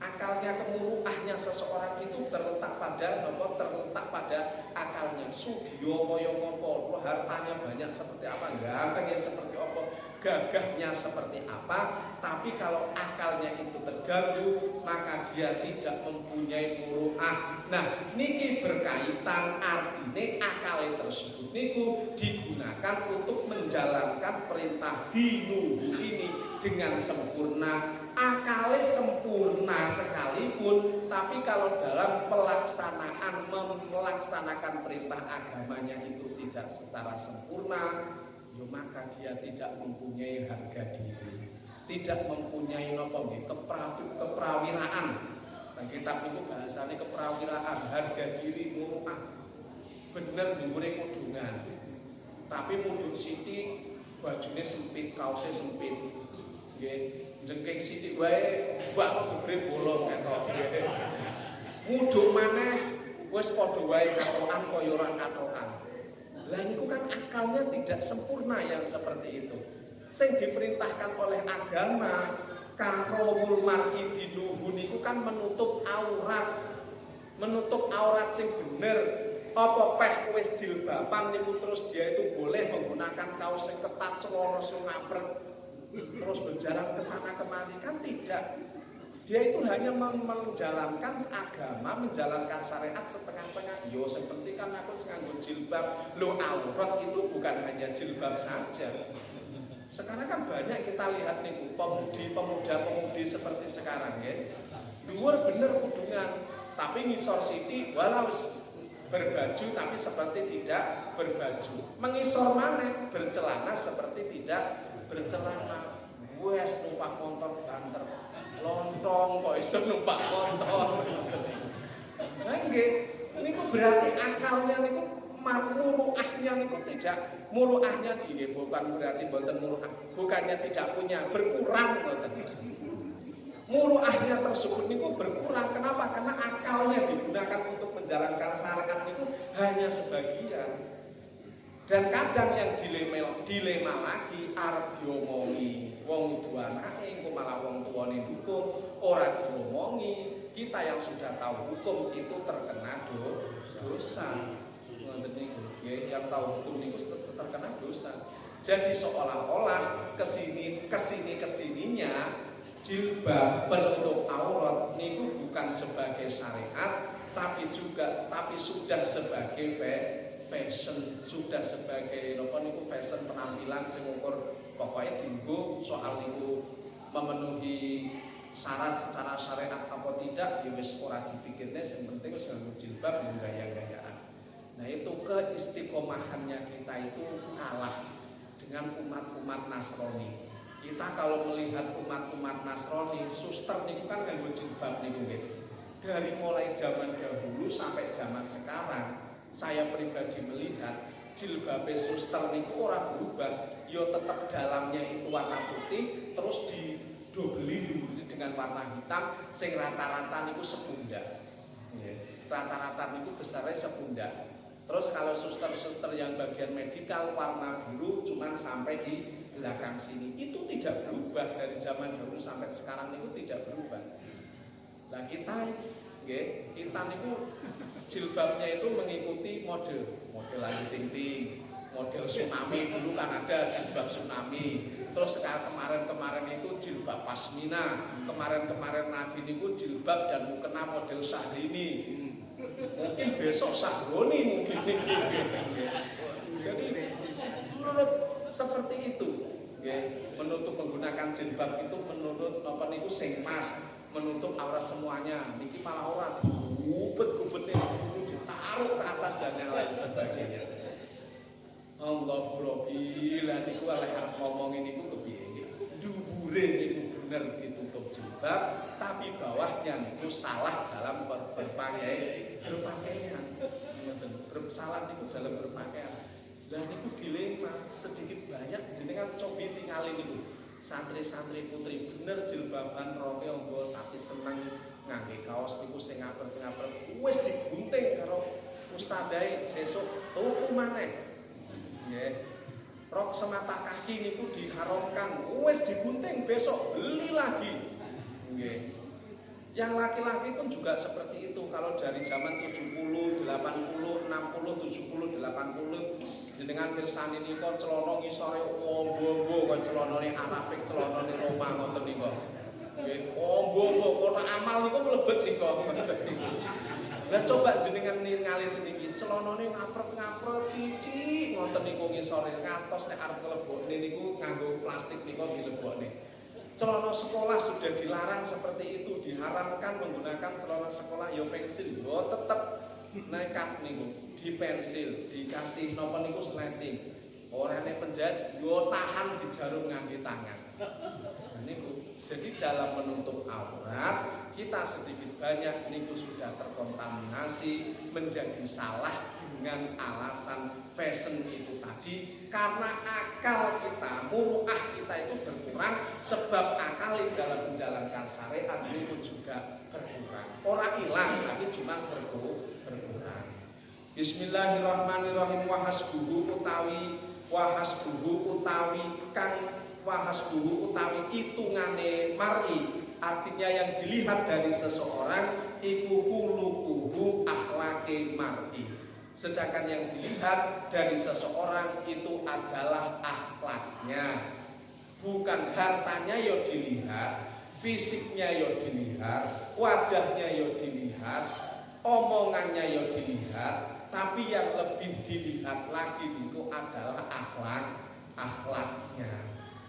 Akalnya, kemuruahnya seseorang itu terletak pada akalnya. Sugiyo kaya ngopo, hartanya banyak seperti apa, gantengnya seperti apa, gagahnya seperti apa, tapi kalau akalnya itu terganggu, maka dia tidak mempunyai muruah. Nah, niki berkaitan artine akal tersebut niku digunakan untuk menjalankan perintah dinu ini dengan sempurna. Akalnya sempurna sekalipun, tapi kalau dalam pelaksanaan melaksanakan perintah agamanya itu tidak secara sempurna, ya maka dia tidak mempunyai harga diri, tidak mempunyai keprawiraan. Nah, kitab itu bahasanya keprawiraan, harga diri, muruah. Bener dhuwure kudungan, tapi mudhun sithik, bajune sempit, kaosnya sempit. Nggih. Jengking sithik wae bak gebre bolong ketok. Mudhun maneh wis padha wae katokan kaya ora katokan. Lah niku kan akalnya tidak sempurna yang seperti itu. Sing diperintahkan oleh agama karomul mar'i dinuhu niku kan menutup aurat. Menutup aurat sing bener. Apa peh wis jilbaban niku terus dia itu boleh menggunakan kaos sing ketat, celana sing ngapret, terus berjalan ke sana kemari? Kan tidak. Dia itu hanya menjalankan agama, menjalankan syariat setengah-setengah. Yo sing penting kan aku nganggo jilbab. Lo aurat itu bukan hanya jilbab saja. Sekarang kan banyak kita lihat nih pemuda-pemudi seperti sekarang ya. Luar bener kudungan, tapi ngisor siti walau berbaju tapi seperti tidak berbaju. Mengisor mana? Bercelana seperti tidak bercelana. Wes numpak motor banter. Lontong kok iso numpak motor. Nah nggih, niku berarti akalnya niku muruahnya niku tidak muruahnya nggih bukan berarti mboten muruah. Bukannya tidak punya, berkurang mboten. Muruahnya tersebut niku berkurang. Kenapa? Karena akalnya digunakan untuk menjalankan syariat itu hanya sebagian. Dan kadang yang dilema lagi arep diomongi wong dua anake engko malah wong tuane dukung, ora diomongi. Kita yang sudah tahu hukum itu terkena dosa. Ngoten niku. Yang tahu hukum niku terkena dosa. Jadi seolah-olah kesininya jilbab penutup aurat niku bukan sebagai syariat tapi sudah sebagai fashion, sudah sebagai napa niku fashion penampilan sing ukur pokoknya dienggo soal niku memenuhi syarat secara syariat apa tidak ya wis ora dipikirne, sing penting wis nganggo jilbab yo gaya-gayaan. Nah itu keistiqomahannya kita itu kalah dengan umat-umat Nasrani. Kita kalau melihat umat-umat Nasrani, suster niku kan nganggo jilbab niku nggih. Dari mulai zaman dahulu sampai zaman sekarang, saya pribadi melihat jilbab suster niku ora berubah. Yo tetap dalamnya itu warna putih, terus didobeli dengan warna hitam, sing rata-rata niku sepundak. Nggih. Rata-rata niku besarnya sepundak. Terus kalau suster-suster yang bagian medikal warna biru cuman sampai di belakang sini, itu tidak berubah dari zaman dahulu sampai sekarang itu tidak berubah. Nah kita niku jilbabnya itu mengikuti model Ayu Ting Ting, model tsunami dulu kan ada jilbab tsunami. Terus sekarang kemarin itu jilbab pasmina, kemarin Nabi niku jilbab dan mukena model Syahrini. Mungkin besok Sahroni mungkin. Jadi menurut seperti itu. Menutup menggunakan jilbab itu menurut napa niku sing pas, menutup aurat semuanya. Niki malah aurat gubet-gubet niku ditaruh ke atas dan yang lain sebagainya. Alhamdulillah niku oleh ngomongin niku kepiye nggih. Dhuwure niku bener ditutup jilbab, tapi bawahnya niku salah dalam berpakaian. Salah niku dalam berpakaian. Lah niku dilema sedikit banyak jenengan cobi tingali niku. Santri-santri putri bener jilbaban roke anggo tapi seneng ngangge kaos niku sing ngapret-ngapret. Wis digunting karo ustadzae sesuk tuku maneh. Nggih. Rok semata kaki niku diharamkan. Wis digunting besok beli lagi. Nggih. Yang laki-laki pun juga seperti itu. Kalau dari zaman 70, 80, 60, 70, 80 jenengan pirsani nika celana ngisore ombo-ombo kaya celanane Arafik, celanane Roma ngoten nika. Nggih, ombo-ombo kok amal niku mlebet nika. Lah coba jenengan ningali seniki celanane ngapret-ngapret cici ngoten niku ngisore ngantos nek arep nglebokne niku nganggo plastik nika dilebokne. Celana sekolah sudah dilarang seperti itu, diharamkan menggunakan celana sekolah yo pensil, yo tetep nekat niku di pensil, dikasih napa niku sleting. Orane penjahit yo tahan di jarum ngangge tangan. Nah, niku. Jadi dalam menutup aurat kita sedikit banyak niku sudah terkontaminasi menjadi salah dengan alasan fashion itu tadi, karena akal kita, muruah kita itu berkurang sebab akal dalam menjalankan syariat itu juga berkurang. Orang hilang tapi cuma berkurang. Bismillahirrahmanirrahim. Wahasbuhu utawi kang wahasbuhu utawi itungane mar'i, artinya yang dilihat dari seseorang iku khuluquhu akhlake mar'i. Sedangkan yang dilihat dari seseorang itu adalah akhlaknya. Bukan hartanya yo dilihat, fisiknya yo dilihat, wajahnya yo dilihat, omongannya yo dilihat, tapi yang lebih dilihat lagi itu adalah akhlaknya.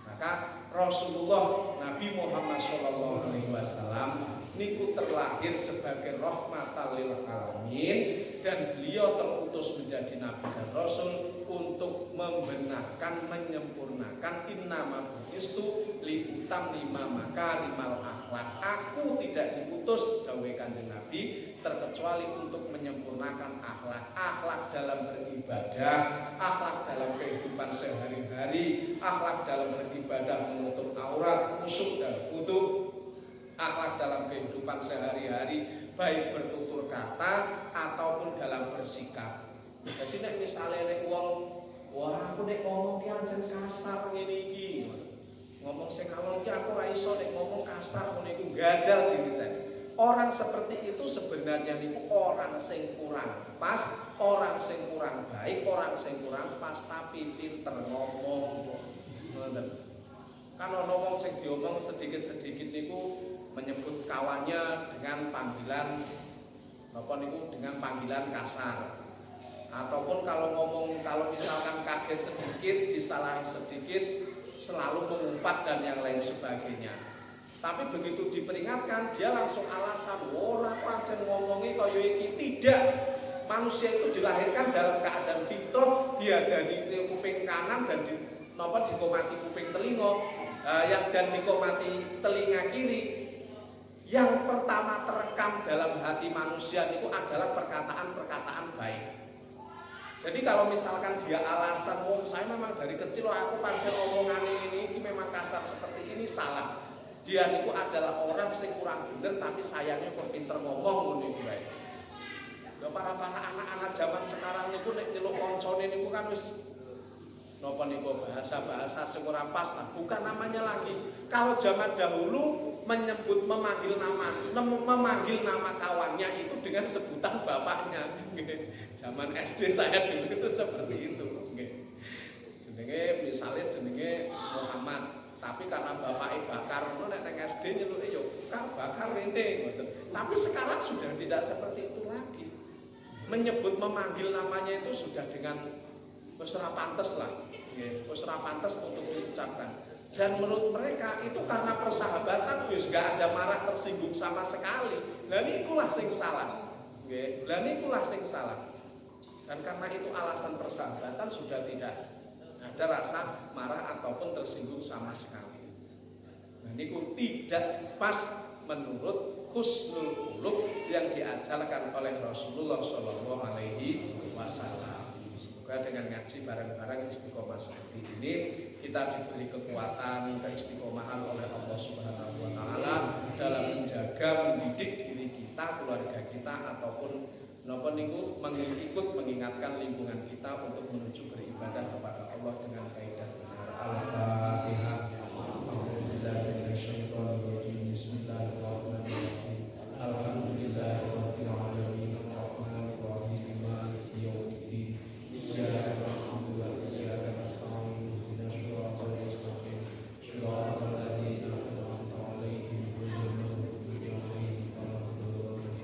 Maka Rasulullah Nabi Muhammad SAW niku terlahir sebagai rahmatan lil alamin, dan beliau terutus menjadi nabi dan rasul untuk membenarkan, menyempurnakan innama bu'istu liutamima makarimal akhlak. Aku tidak diutus dawuh Kanjeng Nabi terkecuali untuk menyempurnakan akhlak dalam beribadah, akhlak dalam kehidupan sehari-hari, akhlak dalam beribadah menutup aurat, khusyuk dan khudu, akhlak dalam kehidupan sehari-hari, baik bertutur kata ataupun dalam bersikap. Jadi nek misalnya nek wong, wah aku nek ngomong ki anjen kasar ngene iki, ngomong sing alon ki aku ora iso nek ngomong kasar ngene iku gajal dititen. Orang seperti itu sebenarnya niku orang sing kurang pas, orang sing kurang baik, orang sing kurang pas, tapi pinter ngomong. Ngoten. Kan ana wong sing diomong sedikit-sedikit niku menyebut kawannya dengan panggilan apa niku, dengan panggilan kasar. Ataupun kalau ngomong, kalau misalkan kaget sedikit, disalahin sedikit, selalu mengumpat dan yang lain sebagainya. Tapi begitu diperingatkan, dia langsung alasan, ora pancen ngomongi kaya iki. Tidak. Manusia itu dilahirkan dalam keadaan fitrah, diadani kuping kanan dan dikomati kuping telinga, dan dikomati telinga kiri. Yang pertama terekam dalam hati manusia itu adalah perkataan-perkataan baik. Jadi kalau misalkan dia alasan, oh saya memang dari kecil aku pancen omongan ini memang kasar seperti ini, salah. Dia itu adalah orang yang kurang bener tapi sayangnya kok pinter ngomong ngono iku bae. Lha para anak-anak zaman sekarang niku nek nyeluk koncone niku kan wis napa niku bahasa-bahasa sing ora pas. Nah, bukan namanya lagi. Kalau zaman dahulu memanggil nama kawannya itu dengan sebutan bapaknya. Zaman SD saya dulu itu seperti itu. Jenenge misalnya jenenge Muhammad, tapi karena bapaknya Bakar, nek nang SD nyeluke yo Bakar rene ngoten. Tapi sekarang sudah tidak seperti itu lagi. Memanggil namanya itu sudah dengan wis ora pantes lah. Nggih, wis ora pantes untuk diucapkan. Dan menurut mereka itu karena persahabatan wis gak ada marah tersinggung sama sekali. Lah nikulah sing salah. Nggih, lah nikulah sing salah. Dan karena itu alasan persahabatan sudah tidak ada rasa marah ataupun tersinggung sama sekali. Nah niku tidak pas menurut husnul khuluq yang diajarkan oleh Rasulullah Shallallahu Alaihi Wasallam. Semoga dengan ngaji bareng-bareng istiqomah seperti ini kita diberi kekuatan, keistiqomahan oleh Allah Subhanahu Wa Taala dalam menjaga, mendidik diri kita, keluarga kita ataupun napa niku ikut mengingatkan lingkungan kita untuk menuju beribadah kepada Allah dengan baik dan benar. Al-Fatihah. Bismillahirrahmanirrahim. Alhamdulillahirabbil alamin. Arrahmanirrahim. Maliki yaumiddin. Iyyaka na'budu wa iyyaka nasta'in. Ihdinas siratal mustaqim. Shiratal ladzina an'amta 'alaihim ghairil maghdubi 'alaihim waladdallin.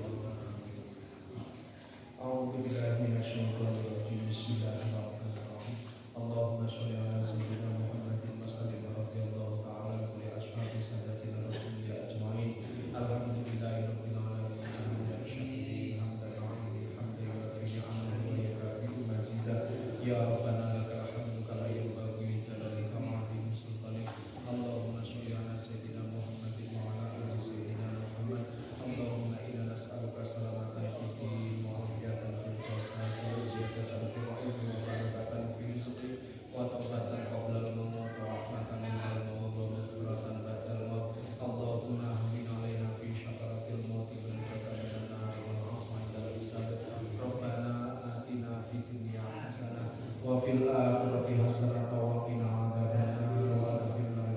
A'udzu billahi minasyaitonir rajim. Bismillahirrahmanirrahim. Allahumma shalli 'ala sayyidina Muhammadin wa sallim radhiyallahu ta'ala an kulli ashabi sadatina rasulillah ajmain. Alhamdulillahirabbil alamin. Hamdan syakirin hamdan 'alimin hamdan yafi'u 'amalan wa yakafi'u mazidah. Ya Rabbana lakal hamdu kama yanbaghi li jalali kamali sultanik. Allahumma shalli 'ala sayyidina Muhammadin wa 'ala ali sayyidina Muhammad. Allahumma inna nas'aluka salamatan fid din wa afiyatan fil jasad wa ziyadatan fil ilmi wa barakatan fil rizqi wa taubatan qabla al-maut wa rahmatan indal maut wa maghfiratan ba'dal maut. Allahumma hamdina 'alaina fi syakaratil maut wa najatan minan nar wa rahmatan indal hisab. Rabbana atina fid dunya hasanah wa fil akhirati hasanah wa qina adzabannar wa adkhilna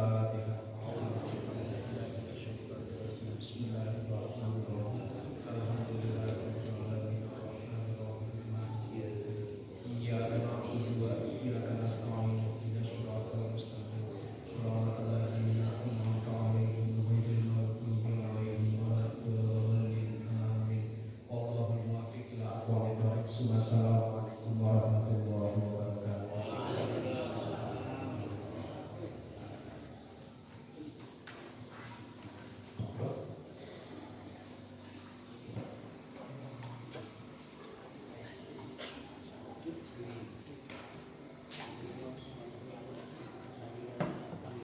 Al-Fatihah. Bismillahirrahmanirrahim. Alhamdulillahirabbil alamin. Arrahmanirrahim. Maliki yaumiddin. Iyyaka na'budu wa iyyaka nasta'in. Ihdinas siratal mustaqim. Shiratal ladzina an'amta 'alaihim ghairil maghdubi 'alaihim waladdallin. Amin. Wallahul muwaffiq ila aqwamit thoriq. Wassalamualaikum warahmatullahi